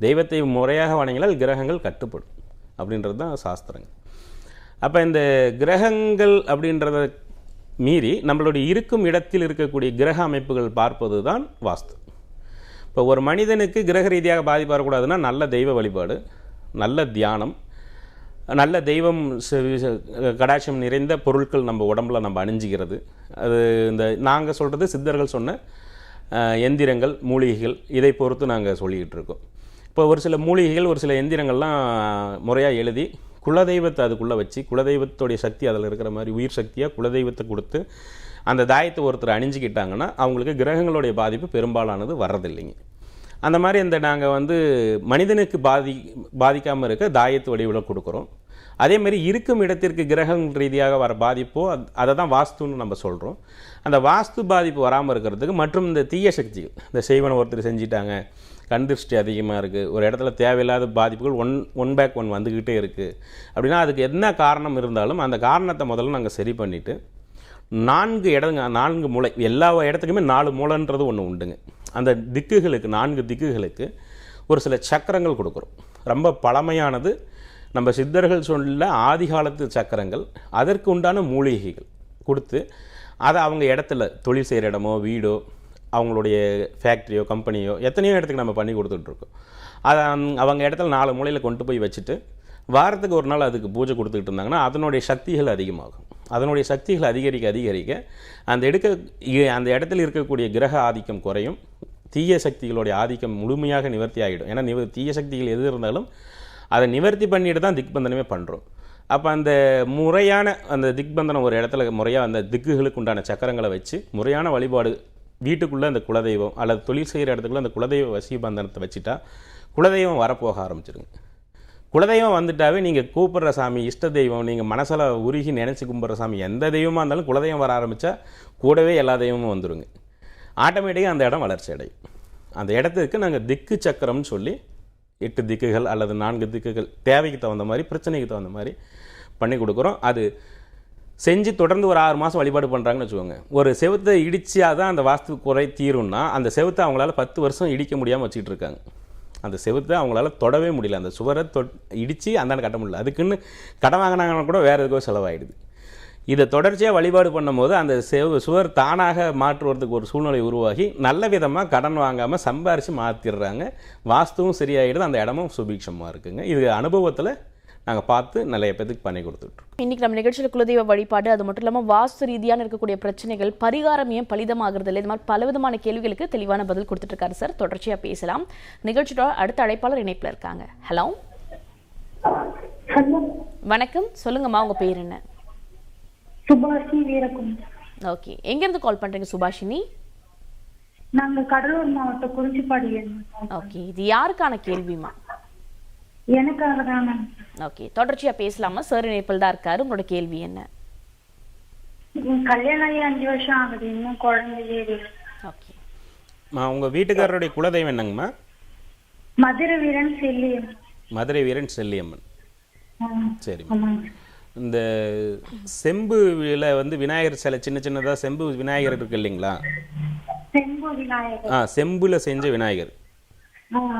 B: தெய்வத்தை முறையாக வணங்கினால் கிரகங்கள் கட்டுப்படும் அப்படின்றது தான் சாஸ்திரங்கள். அப்போ இந்த கிரகங்கள் அப்படின்றத மீறி நம்மளுடைய இருக்கும் இடத்தில் இருக்கக்கூடிய கிரக அமைப்புகள் பார்ப்பது தான் வாஸ்து. இப்போ ஒரு மனிதனுக்கு கிரக ரீதியாக பாதிப்பு வரக்கூடாதுன்னா நல்ல தெய்வ வழிபாடு, நல்ல தியானம், நல்ல தெய்வம் கடாட்சம் நிறைந்த பொருட்கள் நம்ம உடம்புல நம்ம அணிஞ்சிக்கிறது. அது இந்த நாங்கள் சொல்கிறது சித்தர்கள் சொன்ன எந்திரங்கள், மூலிகைகள், இதை பொறுத்து நாங்கள் சொல்லிக்கிட்டு இருக்கோம். இப்போ ஒரு சில மூலிகைகள், ஒரு சில எந்திரங்கள்லாம் முறையாக எழுதி குலதெய்வத்தை அதுக்குள்ளே வச்சு குலதெய்வத்துடைய சக்தி அதில் இருக்கிற மாதிரி உயிர் சக்தியாக குலதெய்வத்தை கொடுத்து அந்த தாயத்தை ஒருத்தர் அணிஞ்சிக்கிட்டாங்கன்னா அவங்களுக்கு கிரகங்களுடைய பாதிப்பு பெரும்பாலானது வர்றதில்லைங்க. அந்த மாதிரி நாங்கள் மனிதனுக்கு பாதிக்காமல் இருக்க தாயத்து வடிவில் கொடுக்குறோம். அதேமாதிரி இருக்கும் இடத்திற்கு கிரகங்கள் ரீதியாக வர பாதிப்போ அதை தான் வாஸ்துன்னு நம்ம சொல்கிறோம். அந்த வாஸ்து பாதிப்பு வராமல் இருக்கிறதுக்கு மற்றும் இந்த தீய சக்திகள், இந்த செய்வனை ஒருத்தர் செஞ்சிட்டாங்க, கண் திருஷ்டி அதிகமாக இருக்குது, ஒரு இடத்துல தேவையில்லாத பாதிப்புகள் ஒன் பேக் ஒன் வந்துக்கிட்டே இருக்குது அப்படின்னா அதுக்கு என்ன காரணம் இருந்தாலும் அந்த காரணத்தை முதல்ல நாங்கள் சரி பண்ணிவிட்டு 4 மூலை, எல்லா இடத்துக்குமே 4 மூலைன்றது ஒன்று உண்டுங்க. அந்த திக்குகளுக்கு 4 திக்குகளுக்கு ஒரு சில சக்கரங்கள் கொடுக்குறோம். ரொம்ப பழமையானது நம்ம சித்தர்கள் சொல்ல ஆதி காலத்து சக்கரங்கள், அதற்கு உண்டான மூலிகைகள் கொடுத்து அதை அவங்க இடத்துல தொழில் செய்கிற இடமோ வீடோ அவங்களுடைய ஃபேக்ட்ரியோ கம்பெனியோ எத்தனையோ இடத்துக்கு நம்ம பண்ணி கொடுத்துட்ருக்கோம். அதை அவங்க இடத்துல 4 மூலையில் கொண்டு போய் வச்சுட்டு வாரத்துக்கு ஒரு நாள் அதுக்கு பூஜை கொடுத்துக்கிட்டு இருந்தாங்கன்னா அதனுடைய சக்திகள் அதிகமாகும். அதனுடைய சக்திகள் அதிகரிக்க அந்த இடத்துல இருக்கக்கூடிய கிரக ஆதிக்கம் குறையும், தீய சக்திகளுடைய ஆதிக்கம் முழுமையாக நிவர்த்தி ஆகிடும். ஏன்னா தீய சக்திகள் எது இருந்தாலும் அதை நிவர்த்தி பண்ணிட்டு தான் திக்பந்தனமே பண்ணுறோம். அப்போ அந்த முறையான அந்த திக்பந்தனம் ஒரு இடத்துல முறையாக அந்த திக்குகளுக்கு உண்டான சக்கரங்களை வச்சு முறையான வழிபாடு வீட்டுக்குள்ளே அந்த குலதெய்வம் அல்லது தொழில் செய்கிற இடத்துக்குள்ளே அந்த குலதெய்வ வசீபந்தனத்தை வச்சுட்டா குலதெய்வம் வரப்போக ஆரம்பிச்சிருங்க. குலதெய்வம் வந்துட்டாவே நீங்கள் கூப்பிட்ற சாமி, இஷ்ட தெய்வம், நீங்கள் மனசில் உருகி நினச்சி கும்பிட்ற சாமி எந்த தெய்வமாக இருந்தாலும் குலதெய்வம் வர ஆரம்பித்தா கூடவே எல்லா தெய்வமும் வந்துடுங்க. ஆட்டோமேட்டிக்காக அந்த இடம் வளர்ச்சி அடையும். அந்த இடத்துக்கு நாங்கள் திக்கு சக்கரம்னு சொல்லி 8 திக்குகள் அல்லது 4 திக்குகள் தேவைக்கு தகுந்த மாதிரி பிரச்சனைக்கு தகுந்த மாதிரி பண்ணி கொடுக்குறோம். அது செஞ்சு தொடர்ந்து ஒரு 6 மாதம் வழிபாடு பண்ணுறாங்கன்னு வச்சுக்கோங்க. ஒரு செவுத்தை இடிச்சா தான் அந்த வாஸ்து குறை தீரும்னா அந்த செவுத்தை அவங்களால 10 வருஷம் இடிக்க முடியாமல் வச்சுக்கிட்டு இருக்காங்க. அந்த செவுத்தை அவங்களால தொடவே முடியல, அந்த சுவரை இடித்து அந்தாண்ட கட்ட முடியல. அதுக்குன்னு கடன் வாங்கினாங்கன்னா கூட வேறு எதுக்கோ செலவாயிடுது. இதை தொடர்ச்சியாக வழிபாடு பண்ணும்போது அந்த சுவர் தானாக மாற்றுவதற்கு ஒரு சூழ்நிலை உருவாகி நல்ல விதமாக கடன் வாங்காமல் சம்பாரித்து மாற்றிடுறாங்க. வாஸ்துவும் சரியாயிடுது, அந்த இடமும் சுபீட்சமாக இருக்குங்க. இது அனுபவத்தில் நாங்கள் பார்த்து நிறைய பேருக்கு பண்ணி கொடுத்துட்ருக்கோம்.
A: இன்னைக்கு நம்ம நிகழ்ச்சியில் குலதெய்வ வழிபாடு, அது மட்டும் இல்லாமல் வாஸ்து ரீதியான இருக்கக்கூடிய பிரச்சனைகள், பரிகாரம் ஏன் பலிதமாகிறது இல்லை, இது மாதிரி பலவிதமான கேள்விகளுக்கு தெளிவான பதில் கொடுத்துட்டு இருக்காரு சார். தொடர்ச்சியாக பேசலாம். நிகழ்ச்சியோட அடுத்த அழைப்பாளர் இணைப்பில் இருக்காங்க. ஹலோ, வணக்கம், சொல்லுங்கம்மா, உங்க பேர் என்ன?
J: சுபாஷினி வீரகுமார்.
A: ஓகே, எங்கேருந்து கால் பண்ணுறீங்க சுபாஷினி?
J: நாங்கள் கடலூர் மாவட்டம் குறிச்சிப்பாடி.
A: ஓகே, இது யாருக்கான கேள்விமா?
J: எனக்காக தான்.
A: ஓகே, தொடர்ச்சியா பேசலாமா? சார் இணைப்பில் தான் இருக்காரு. உங்களோட கேள்வி என்ன?
J: கல்யாணம் ஆகி 5 வருஷம் ஆகுது, இன்னும் குழந்தையே இல்லை.
A: ஓகே,
B: உங்கள் வீட்டுக்காரருடைய குலதெய்வம் என்னங்கம்மா?
J: மதுரை வீரன் செல்லியம்மன்.
B: மதுரை வீரன் செல்லியம்மன். சரி, இந்த செம்புல விநாயகர் சிலை சின்ன சின்னதாக செம்பு விநாயகர் இருக்கு இல்லைங்களா?
J: செம்பு விநாயகர்.
B: செம்புல செஞ்ச விநாயகர்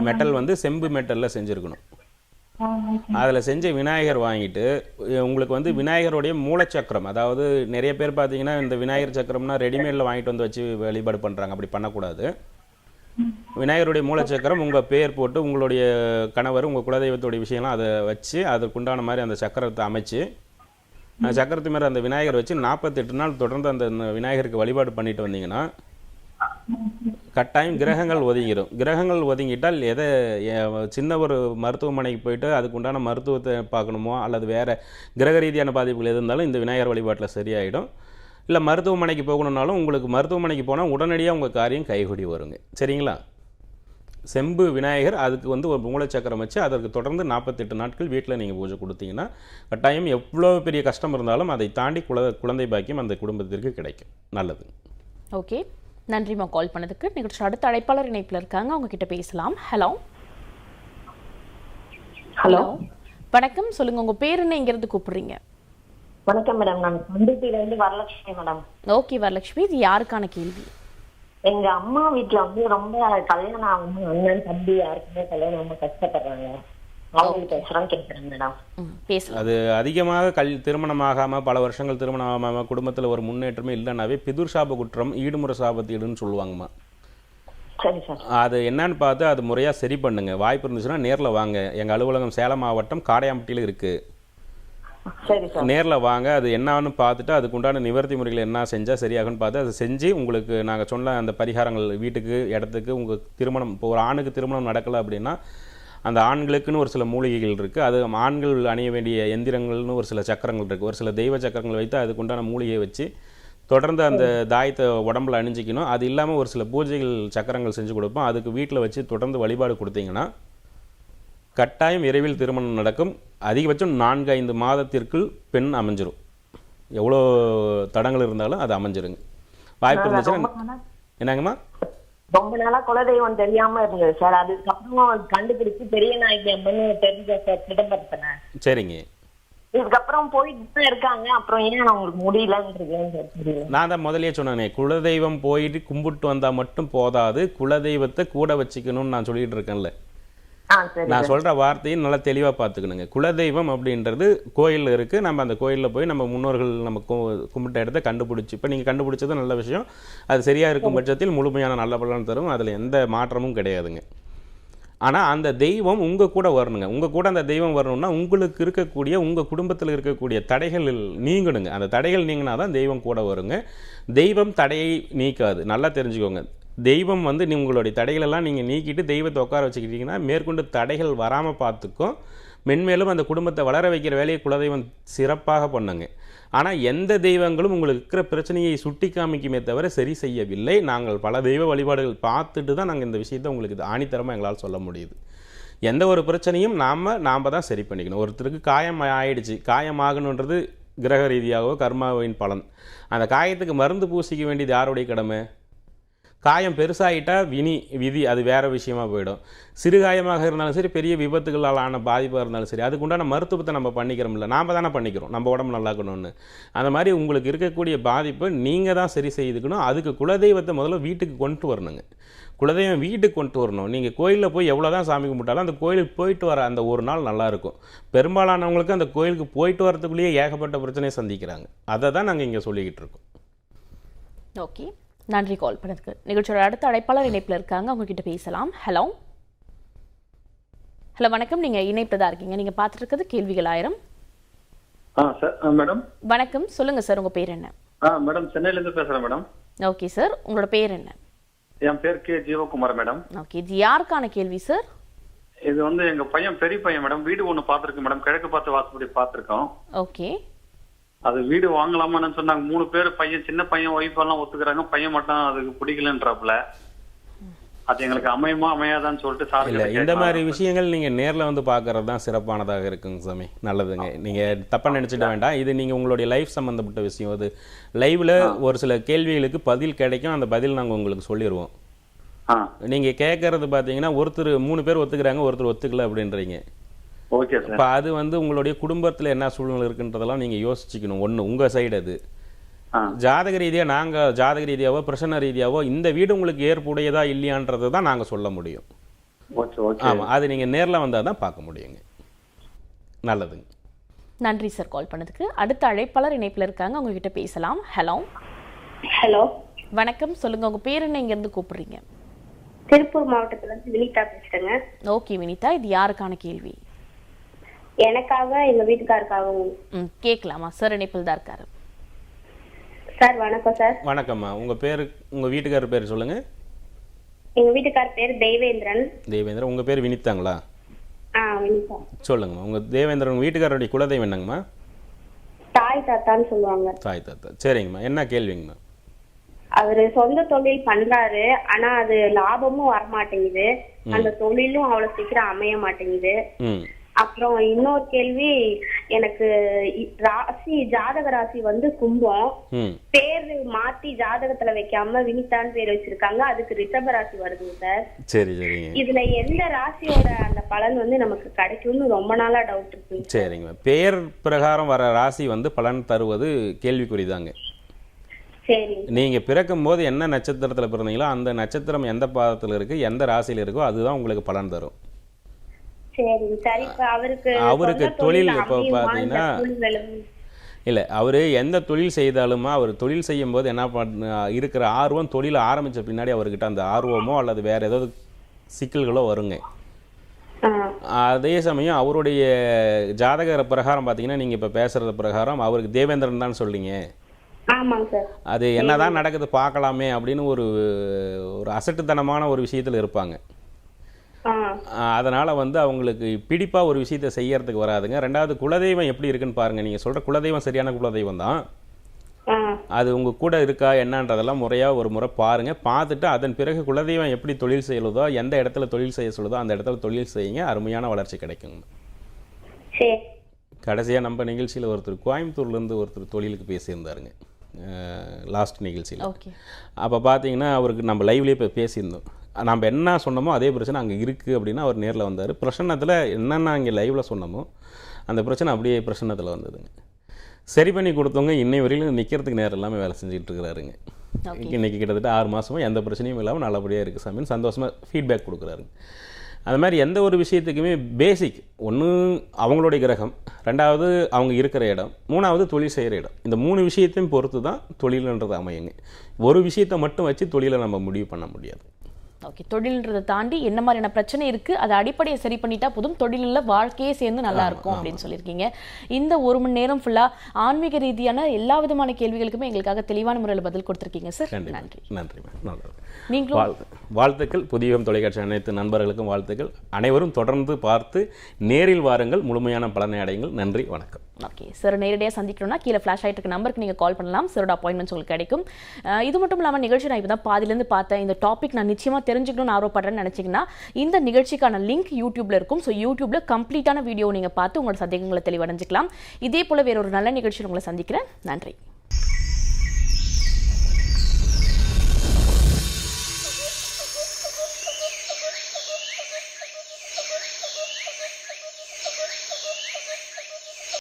B: மெட்டல் செம்பு மெட்டலில் செஞ்சுருக்கணும். அதில் செஞ்ச விநாயகர் வாங்கிட்டு உங்களுக்கு விநாயகருடைய மூலச்சக்கரம், அதாவது நிறைய பேர் பார்த்தீங்கன்னா இந்த விநாயகர் சக்கரம்னா ரெடிமேடில் வாங்கிட்டு வந்து வச்சு வழிபாடு பண்ணுறாங்க. அப்படி பண்ணக்கூடாது. விநாயகருடைய மூலச்சக்கரம் உங்கள் பேர் போட்டு உங்களுடைய கணவர் உங்கள் குலதெய்வத்துடைய விஷயம்லாம் அதை வச்சு அதற்குண்டான மாதிரி அந்த சக்கரத்தை அமைச்சு சக்கரத்து மேலே அந்த விநாயகர் வச்சு 48 நாள் தொடர்ந்து அந்த விநாயகருக்கு வழிபாடு பண்ணிட்டு வந்தீங்கன்னா கட்டாயம் கிரகங்கள் ஒதுங்கிடும். கிரகங்கள் ஒதுங்கிட்டால் சின்ன ஒரு மருத்துவமனைக்கு போயிட்டு அதுக்கு உண்டான மருத்துவத்தை பார்க்கணுமோ அல்லது வேறு கிரக ரீதியான பாதிப்புகள் எது இருந்தாலும் இந்த விநாயகர் வழிபாட்டில் சரியாயிடும். இல்லை மருத்துவமனைக்கு போகணுன்னாலும் உங்களுக்கு மருத்துவமனைக்கு போனால் உடனடியாக உங்கள் காரியம் கைகூடி வருங்க. சரிங்களா? செம்பு விநாயகர் அதுக்கு வந்து ஒரு மூலச்சக்கரம் வச்சு அதற்கு தொடர்ந்து 48 நாட்கள் வீட்டில் நீங்கள் பூஜை கொடுத்தீங்கன்னா கட்டாயம் எவ்வளோ பெரிய கஷ்டம் இருந்தாலும் அதை தாண்டி குழந்தை பாக்கியம் அந்த குடும்பத்திற்கு கிடைக்கும். நல்லது.
A: ஓகே, நன்றிம்மா கால் பண்ணதுக்கு. நிகழ்ச்சி அடுத்த அழைப்பாளர் இணைப்பில் இருக்காங்க, அவங்க கிட்ட பேசலாம். ஹலோ
E: ஹலோ
A: வணக்கம், சொல்லுங்க உங்க பேர் என்ன, எங்க இருந்து கூப்பிடுறீங்க?
E: வணக்கம் மேடம், நான் பண்டிகையில இருந்து வரலட்சுமி மேடம்.
A: ஓகே வரலட்சுமி, இது யாருக்கான கேள்வி?
E: எங்க அம்மா வீட்டுல வந்து ரொம்ப கல்யாணம் ஆகும், அண்ணன் தம்பி யாருக்குமே கல்யாணம் ரொம்ப கஷ்டப்படுறாங்க. அவங்களுக்கு பேசுறோம் கேட்குறேன் மேடம்.
A: பேசலாம்.
B: அது அதிகமாக திருமணமாகாமல் பல வருஷங்கள் திருமணம் ஆகாமல் குடும்பத்தில் ஒரு முன்னேற்றமே இல்லைனாவே பிதுர் சாப குற்றம் ஈடுமுறை சாபத்தீடுன்னு சொல்லுவாங்கம்மா.
E: சரி சார்.
B: அது என்னன்னு பார்த்து அது முறையாக சரி பண்ணுங்க. வாய்ப்பு இருந்துச்சுன்னா நேரில் வாங்க. எங்கள் அலுவலகம் சேலம் மாவட்டம் காடையாம்பட்டியில் இருக்குது. நேரில் வாங்க. அது என்னன்னு பார்த்துட்டு அதுக்கு உண்டான நிவர்த்தி முறைகள் என்ன செஞ்சால் சரியாகுன்னு பார்த்து அதை செஞ்சு உங்களுக்கு நாங்கள் சொன்ன அந்த பரிகாரங்கள் வீட்டுக்கு இடத்துக்கு உங்கள் திருமணம் இப்போ ஒரு ஆணுக்கு திருமணம் நடக்கலை அப்படின்னா அந்த ஆண்களுக்குன்னு ஒரு சில மூலிகைகள் இருக்குது. அது ஆண்கள் அணிய வேண்டிய எந்திரங்கள்னு ஒரு சில சக்கரங்கள் இருக்குது. ஒரு சில தெய்வ சக்கரங்கள் வைத்து அதுக்கு உண்டான மூலிகையை வச்சு தொடர்ந்து அந்த தாயத்தை உடம்புல அணிஞ்சிக்கணும். அது இல்லாமல் ஒரு சில பூஜைகள் சக்கரங்கள் செஞ்சு கொடுப்போம். அதுக்கு வீட்டில் வச்சு தொடர்ந்து வழிபாடு கொடுத்தீங்கன்னா கட்டாயம் விரைவில் திருமணம் நடக்கும். அதிகபட்சம் 4-5 மாதத்திற்குள் பெண் அமைஞ்சிரும். எவ்வளோ தடங்கள் இருந்தாலும் அது அமைஞ்சிருங்க. வாய்ப்பு இருந்துச்சுன்னா என்னங்கம்மா?
E: ரொம்ப நாளா குலதெய்வம் தெரியாம இருந்தது சார். அதுக்கப்புறம் கண்டுபிடிச்சு பெரிய நாய்க்கு அம்மன்னு தெரிஞ்ச சார் சிதம்பரத்தின.
B: சரிங்க.
E: இதுக்கப்புறம் போயிட்டு தான் இருக்காங்க. அப்புறம் ஏன் அவங்களுக்கு முடியலன்றது
B: நான் தான் முதலே சொன்னேனே, குலதெய்வம் போயிட்டு கும்பிட்டு வந்தா மட்டும் போதாது, குலதெய்வத்தை கூட வச்சுக்கணும்னு நான் சொல்லிட்டு இருக்கேன்ல. நான் சொல்ற வார்த்தையை நல்லா தெளிவாக பார்த்துக்கணுங்க. குலதெய்வம் அப்படின்றது கோயில் இருக்குது. நம்ம அந்த கோயிலில் போய் நம்ம முன்னோர்கள் நம்ம கும்பிட்ட இடத்த கண்டுபிடிச்சி, இப்போ நீங்கள் கண்டுபிடிச்சது நல்ல விஷயம். அது சரியாக இருக்கும் பட்சத்தில் முழுமையான நல்ல பலன் தரும். அதில் எந்த மாற்றமும் கிடையாதுங்க. ஆனால் அந்த தெய்வம் உங்கள் கூட வரணுங்க. உங்கள் கூட அந்த தெய்வம் வரணும்னா உங்களுக்கு இருக்கக்கூடிய உங்கள் குடும்பத்தில் இருக்கக்கூடிய தடைகள் நீங்கணுங்க. அந்த தடைகள் நீங்கினா தான் தெய்வம் கூட வருங்க. தெய்வம் தடையை நீக்காது, நல்லா தெரிஞ்சுக்கோங்க. தெய்வம் வந்து உங்களுடைய தடைகளெல்லாம் நீங்கள் நீக்கிட்டு தெய்வத்தை உட்கார வச்சுக்கிட்டிங்கன்னா மேற்கொண்டு தடைகள் வராமல் பார்த்துக்கும். மென்மேலும் அந்த குடும்பத்தை வளர வைக்கிற வேலையை குலதெய்வம் சிறப்பாக பண்ணுங்க. ஆனால் எந்த தெய்வங்களும் உங்களுக்கு இருக்கிற பிரச்சனையை சுட்டி காமிக்குமே தவிர சரி செய்யவில்லை. நாங்கள் பல தெய்வ வழிபாடுகள் பார்த்துட்டு தான் நாங்கள் இந்த விஷயத்தை உங்களுக்கு ஆணித்தரமாக எங்களால் சொல்ல முடியுது. எந்த ஒரு பிரச்சனையும் நாம் தான் சரி பண்ணிக்கணும். ஒருத்தருக்கு காயம் ஆயிடுச்சு, காயமாகணுன்றது கிரக ரீதியாகவோ கர்மாவின் பலன். அந்த காயத்துக்கு மருந்து பூசிக்க வேண்டியது யாருடைய கடமை? காயம் பெருசாகிட்டா விதி அது வேறு விஷயமா போயிடும். சிறுகாயமாக இருந்தாலும் சரி, பெரிய விபத்துகளால் ஆன பாதிப்பாக இருந்தாலும் சரி, அதுக்குண்டான மருத்துவத்தை நம்ம பண்ணிக்கிறோம்ல, நாம் தானே பண்ணிக்கிறோம் நம்ம உடம்பு நல்லாக்கணும்னு. அந்த மாதிரி உங்களுக்கு இருக்கக்கூடிய பாதிப்பை நீங்கள் தான் சரி செய்துக்கணும். அதுக்கு குலதெய்வத்தை முதல்ல வீட்டுக்கு கொண்டு வரணுங்க. குலதெய்வம் வீட்டுக்கு கொண்டு வரணும். நீங்கள் கோயிலில் போய் எவ்வளோ தான் சாமி கும்பிட்டாலும் அந்த கோயிலுக்கு போயிட்டு வர அந்த ஒரு நாள் நல்லாயிருக்கும். பெரும்பாலானவங்களுக்கு அந்த கோயிலுக்கு போயிட்டு வரதுக்குள்ளேயே ஏகப்பட்ட பிரச்சனையை சந்திக்கிறாங்க. அதை தான் நாங்கள் இங்கே சொல்லிக்கிட்டு இருக்கோம்.
A: ஓகே, நன்றி கால் பண்ணதுக்கு. நிகழ்ச்சியோட அடுத்த அழைப்பாளர் இணைப்பில் இருக்காங்க, அவங்க கிட்ட பேசலாம். ஹலோ வணக்கம், நீங்க இணைப்பில் தான் இருக்கீங்க. நீங்க பார்த்துட்டு இருக்கிறது கேள்விகள் 1000.
G: சார் மேடம்
A: வணக்கம், சொல்லுங்க சார், உங்க பேர் என்ன?
G: மேடம் சென்னையில இருந்து பேசுறேன் மேடம்.
A: ஓகே சார், உங்களோட பேர் என்ன?
G: என் பேர் கே ஜீவகுமார் மேடம்.
A: ஓகே, இது யாருக்கான கேள்வி சார்?
G: இது வந்து எங்க பையன் பெரிய பையன் மேடம். வீடு ஒண்ணு பாத்துருக்கு மேடம், கிழக்கு பார்த்து வாசப்படி பாத்துருக்கோம்.
A: ஓகே,
G: அது வீடு வாங்கலாமான்னு சொன்னாங்க. 3 பேர், பையன் சின்ன பையன் ஒய்ஃப் எல்லாம் ஒத்துக்கிறாங்க. பையன் மட்டும் அதுக்கு பிடிக்கலன்றாப்புல. அது எங்களுக்கு அமையுமா அமையாதான்னு சொல்லிட்டு சார்
B: இல்லை, இந்த மாதிரி விஷயங்கள் நீங்கள் நேரில் வந்து பார்க்கறது தான் சிறப்பானதாக இருக்குங்க சாமி. நல்லதுங்க. நீங்கள் தப்பாக நினச்சிட வேண்டாம். இது நீங்கள் உங்களுடைய லைஃப் சம்மந்தப்பட்ட விஷயம். அது லைவில் ஒரு சில கேள்விகளுக்கு பதில் கிடைக்கும். அந்த பதில் நாங்கள் உங்களுக்கு சொல்லிடுவோம். நீங்கள் கேட்கறது பார்த்தீங்கன்னா ஒருத்தர் 3 பேர் ஒத்துக்கிறாங்க, ஒருத்தர் ஒத்துக்கல அப்படின்றீங்க.
G: Okay sir.
B: இப்போ அது வந்து உங்களுடைய குடும்பத்தில் என்ன சூழ்நிலை இருக்குன்றதெல்லாம் நீங்கள் யோசிச்சுக்கணும். ஒன்று உங்கள் சைடு அது ஜாதக ரீதியாக, நாங்கள் ஜாதக ரீதியாவோ பிரசன்ன ரீதியாவோ இந்த வீடு உங்களுக்கு ஏற்புடையதா இல்லையான்றது தான் நாங்கள் சொல்ல முடியும். ஆமாம், அது நீங்கள் நேரில் வந்தால் தான் பார்க்க முடியுங்க. நல்லதுங்க.
A: நன்றி சார் கால் பண்ணதுக்கு. அடுத்த அழைப்பாளர் இணைப்பில் இருக்காங்க, அவங்க கிட்ட பேசலாம்.
J: ஹலோ
A: வணக்கம், சொல்லுங்க, உங்க பேர் என்ன, இங்க இருந்து கூப்பிடுறீங்க?
J: திருப்பூர் மாவட்டத்துல இருந்து வினிதா பேசுறேங்க.
A: ஓகே வினிதா, இது யாருக்கான கேள்வி?
K: எனக்காக எங்க வீட்டுக்காருக்காகவும்.
A: கேட்கலாமா? சார் இணைப்பில் தான் இருக்காரு.
K: சார் வணக்கம் சார்.
B: வணக்கம்மா. உங்கள் பேர், உங்கள் வீட்டுக்காரர் பேர் சொல்லுங்கள்.
K: எங்க வீட்டுக்கார் பேர் தேவேந்திரன்.
B: தேவேந்திரன். உங்கள் பேர் வினிதாங்களா?
K: வினிதா.
B: சொல்லுங்கம்மா. உங்கள் தேவேந்திரன் உங்கள் வீட்டுக்காரருடைய குலதெய்வம் என்னங்கம்மா?
K: தாய் தாத்தான்னு சொல்லுவாங்க.
B: தாய் தாத்தா. சரிங்கம்மா. என்ன கேள்விங்கம்மா?
K: அவரு சொந்த தொழில் பண்றாரு, ஆனா அது லாபமும் வரமாட்டேங்குது, அந்த தொழிலும் அவ்வளவு சீக்கிரம் அமைய மாட்டேங்குது. அப்புறம் இன்னொரு கேள்வி, எனக்கு ராசி ஜாதக ராசி வந்து கும்பம், பேரு மாத்தி ஜாதகத்துல வைக்காம வினிதான்னு பேர் வச்சிருக்காங்க, அதுக்கு ரிஷப ராசி வருதுங்க சார்.
B: சரி சரிங்க.
K: இதுல எந்த ராசியோட அந்த பலன் வந்து நமக்கு கிடைக்கும்னு ரொம்ப நாளா டவுட் இருக்கு.
B: சரிங்க. பேர் பிரகாரம் வர ராசி வந்து பலன் தருவது கேள்விக்குறிதாங்க. நீங்க பிறக்கும் போது என்ன நட்சத்திரத்துல பிறந்தீங்களோ அந்த நட்சத்திரம் எந்த பாதத்துல இருக்கு, எந்த ராசியில இருக்கோ அதுதான் உங்களுக்கு பலன் தரும். அவருக்கு தொழில் இப்போ பார்த்தீங்கன்னா இல்லை, அவர் எந்த தொழில் செய்தாலுமா அவர் தொழில் செய்யும் போது என்ன இருக்கிற ஆர்வம் தொழில் ஆரம்பித்த பின்னாடி அவர்கிட்ட அந்த ஆர்வமோ அல்லது வேறு ஏதாவது சிக்கல்களோ வருங்க. அதே சமயம் அவருடைய ஜாதக பிரகாரம் பார்த்தீங்கன்னா நீங்கள் இப்போ பேசுகிறது பிரகாரம் அவருக்கு தேவேந்திரன் தான் சொல்லிங்க. அது என்னதான் நடக்குது பார்க்கலாமே அப்படின்னு ஒரு அசட்டுத்தனமான ஒரு விஷயத்தில் இருப்பாங்க. அதனால் வந்து அவங்களுக்கு பிடிப்பாக ஒரு விஷயத்தை செய்யறதுக்கு வராதுங்க. ரெண்டாவது குலதெய்வம் எப்படி இருக்குன்னு பாருங்கள். நீங்கள் சொல்கிற குலதெய்வம் சரியான குலதெய்வம் தான், அது உங்கள் கூட இருக்கா என்னன்றதெல்லாம் முறையாக ஒரு முறை பாருங்கள். பார்த்துட்டு அதன் பிறகு குலதெய்வம் எப்படி தொழில் செய்யலுதோ, எந்த இடத்துல தொழில் செய்ய சொல்லுதோ அந்த இடத்துல தொழில் செய்யுங்க, அருமையான வளர்ச்சி கிடைக்குங்க. கடைசியாக நம்ம நிகழ்ச்சியில் ஒருத்தர் கோயம்புத்தூர்லேருந்து ஒருத்தர் தொழிலுக்கு பேசியிருந்தாருங்க லாஸ்ட் நிகழ்ச்சியில். அப்போ பார்த்தீங்கன்னா அவருக்கு நம்ம லைவ்லேயே இப்போ பேசியிருந்தோம். நம்ம என்ன சொன்னோமோ அதே பிரச்சனை அங்கே இருக்குது அப்படின்னா அவர் நேரில் வந்தார். பிரச்சனத்தில் என்னென்ன இங்கே லைவில் சொன்னோமோ அந்த பிரச்சனை அப்படியே பிரச்சனத்தில் வந்ததுங்க. சரி பண்ணி கொடுத்தவங்க இன்னை வரையிலும் நிற்கிறதுக்கு நேரம் எல்லாமே வேலை செஞ்சுட்டு இருக்கிறாருங்க. இன்றைக்கி கிட்டத்தட்ட 6 மாதமாக எந்த பிரச்சனையும் இல்லாமல் நல்லபடியாக இருக்குது சாமின்னு சந்தோஷமாக ஃபீட்பேக் கொடுக்குறாருங்க. அது மாதிரி எந்த ஒரு விஷயத்துக்குமே பேசிக் ஒன்று அவங்களுடைய கிரகம், ரெண்டாவது அவங்க இருக்கிற இடம், மூணாவது தொழில் செய்கிற இடம். இந்த 3 விஷயத்தையும் பொறுத்து தான் தொழில்ன்றது அமையுங்க. ஒரு விஷயத்தை மட்டும் வச்சு தொழிலை நம்ம முடிவு பண்ண முடியாது.
A: ஓகே, தொழில்ன்றதை தாண்டி என்ன மாதிரியான பிரச்சனை இருக்குது அதை அடிப்படையை சரி பண்ணிட்டா போதும், தொழிலில் வாழ்க்கையே சேர்ந்து நல்லா இருக்கும் அப்படின்னு சொல்லியிருக்கீங்க. இந்த 1 மணி நேரம் ஃபுல்லாக ஆன்மீக ரீதியான எல்லா விதமான கேள்விகளுக்குமே எங்களுக்காக தெளிவான முறையில் பதில் கொடுத்துருக்கீங்க சார். நன்றி.
B: நன்றி.
A: நீங்களும்
B: வாழ்த்துக்கள். புதிய தொலைக்காட்சி அனைத்து நண்பர்களுக்கும் வாழ்த்துக்கள். அனைவரும் தொடர்ந்து பார்த்து நேரில் வாருங்கள், முழுமையான பலனை அடையுங்கள். நன்றி, வணக்கம்.
A: ஓகே சார், நேரடியாக சந்திக்கணும்னா கீழே ஃப்ளாஷ் ஆகிட்டு இருக்க நம்பருக்கு நீங்கள் கால் பண்ணலாம். சாரோட அப்பாயின்மெண்ட்ஸ் உங்களுக்கு கிடைக்கும். இது மட்டும் இல்லாமல் நிகழ்ச்சி நான் இப்போ தான் பாதிலேருந்து பார்த்தேன், இந்த டாபிக் நான் நிச்சயமாக தெரிஞ்சுக்கணும்னு ஆர்வப்படுறேன்னு நினச்சிங்கன்னா இந்த நிகழ்ச்சிக்கான லிங்க் யூடியூப்ல இருக்கும். ஸோ யூடியூப்ல கம்ப்ளீட்டான வீடியோ நீங்கள் பார்த்து உங்களோட சந்தேகங்களை தெளிவடைஞ்சிக்கலாம். இதே போல் வேற ஒரு நல்ல நிகழ்ச்சியில் உங்களை சந்திக்கிறேன். நன்றி.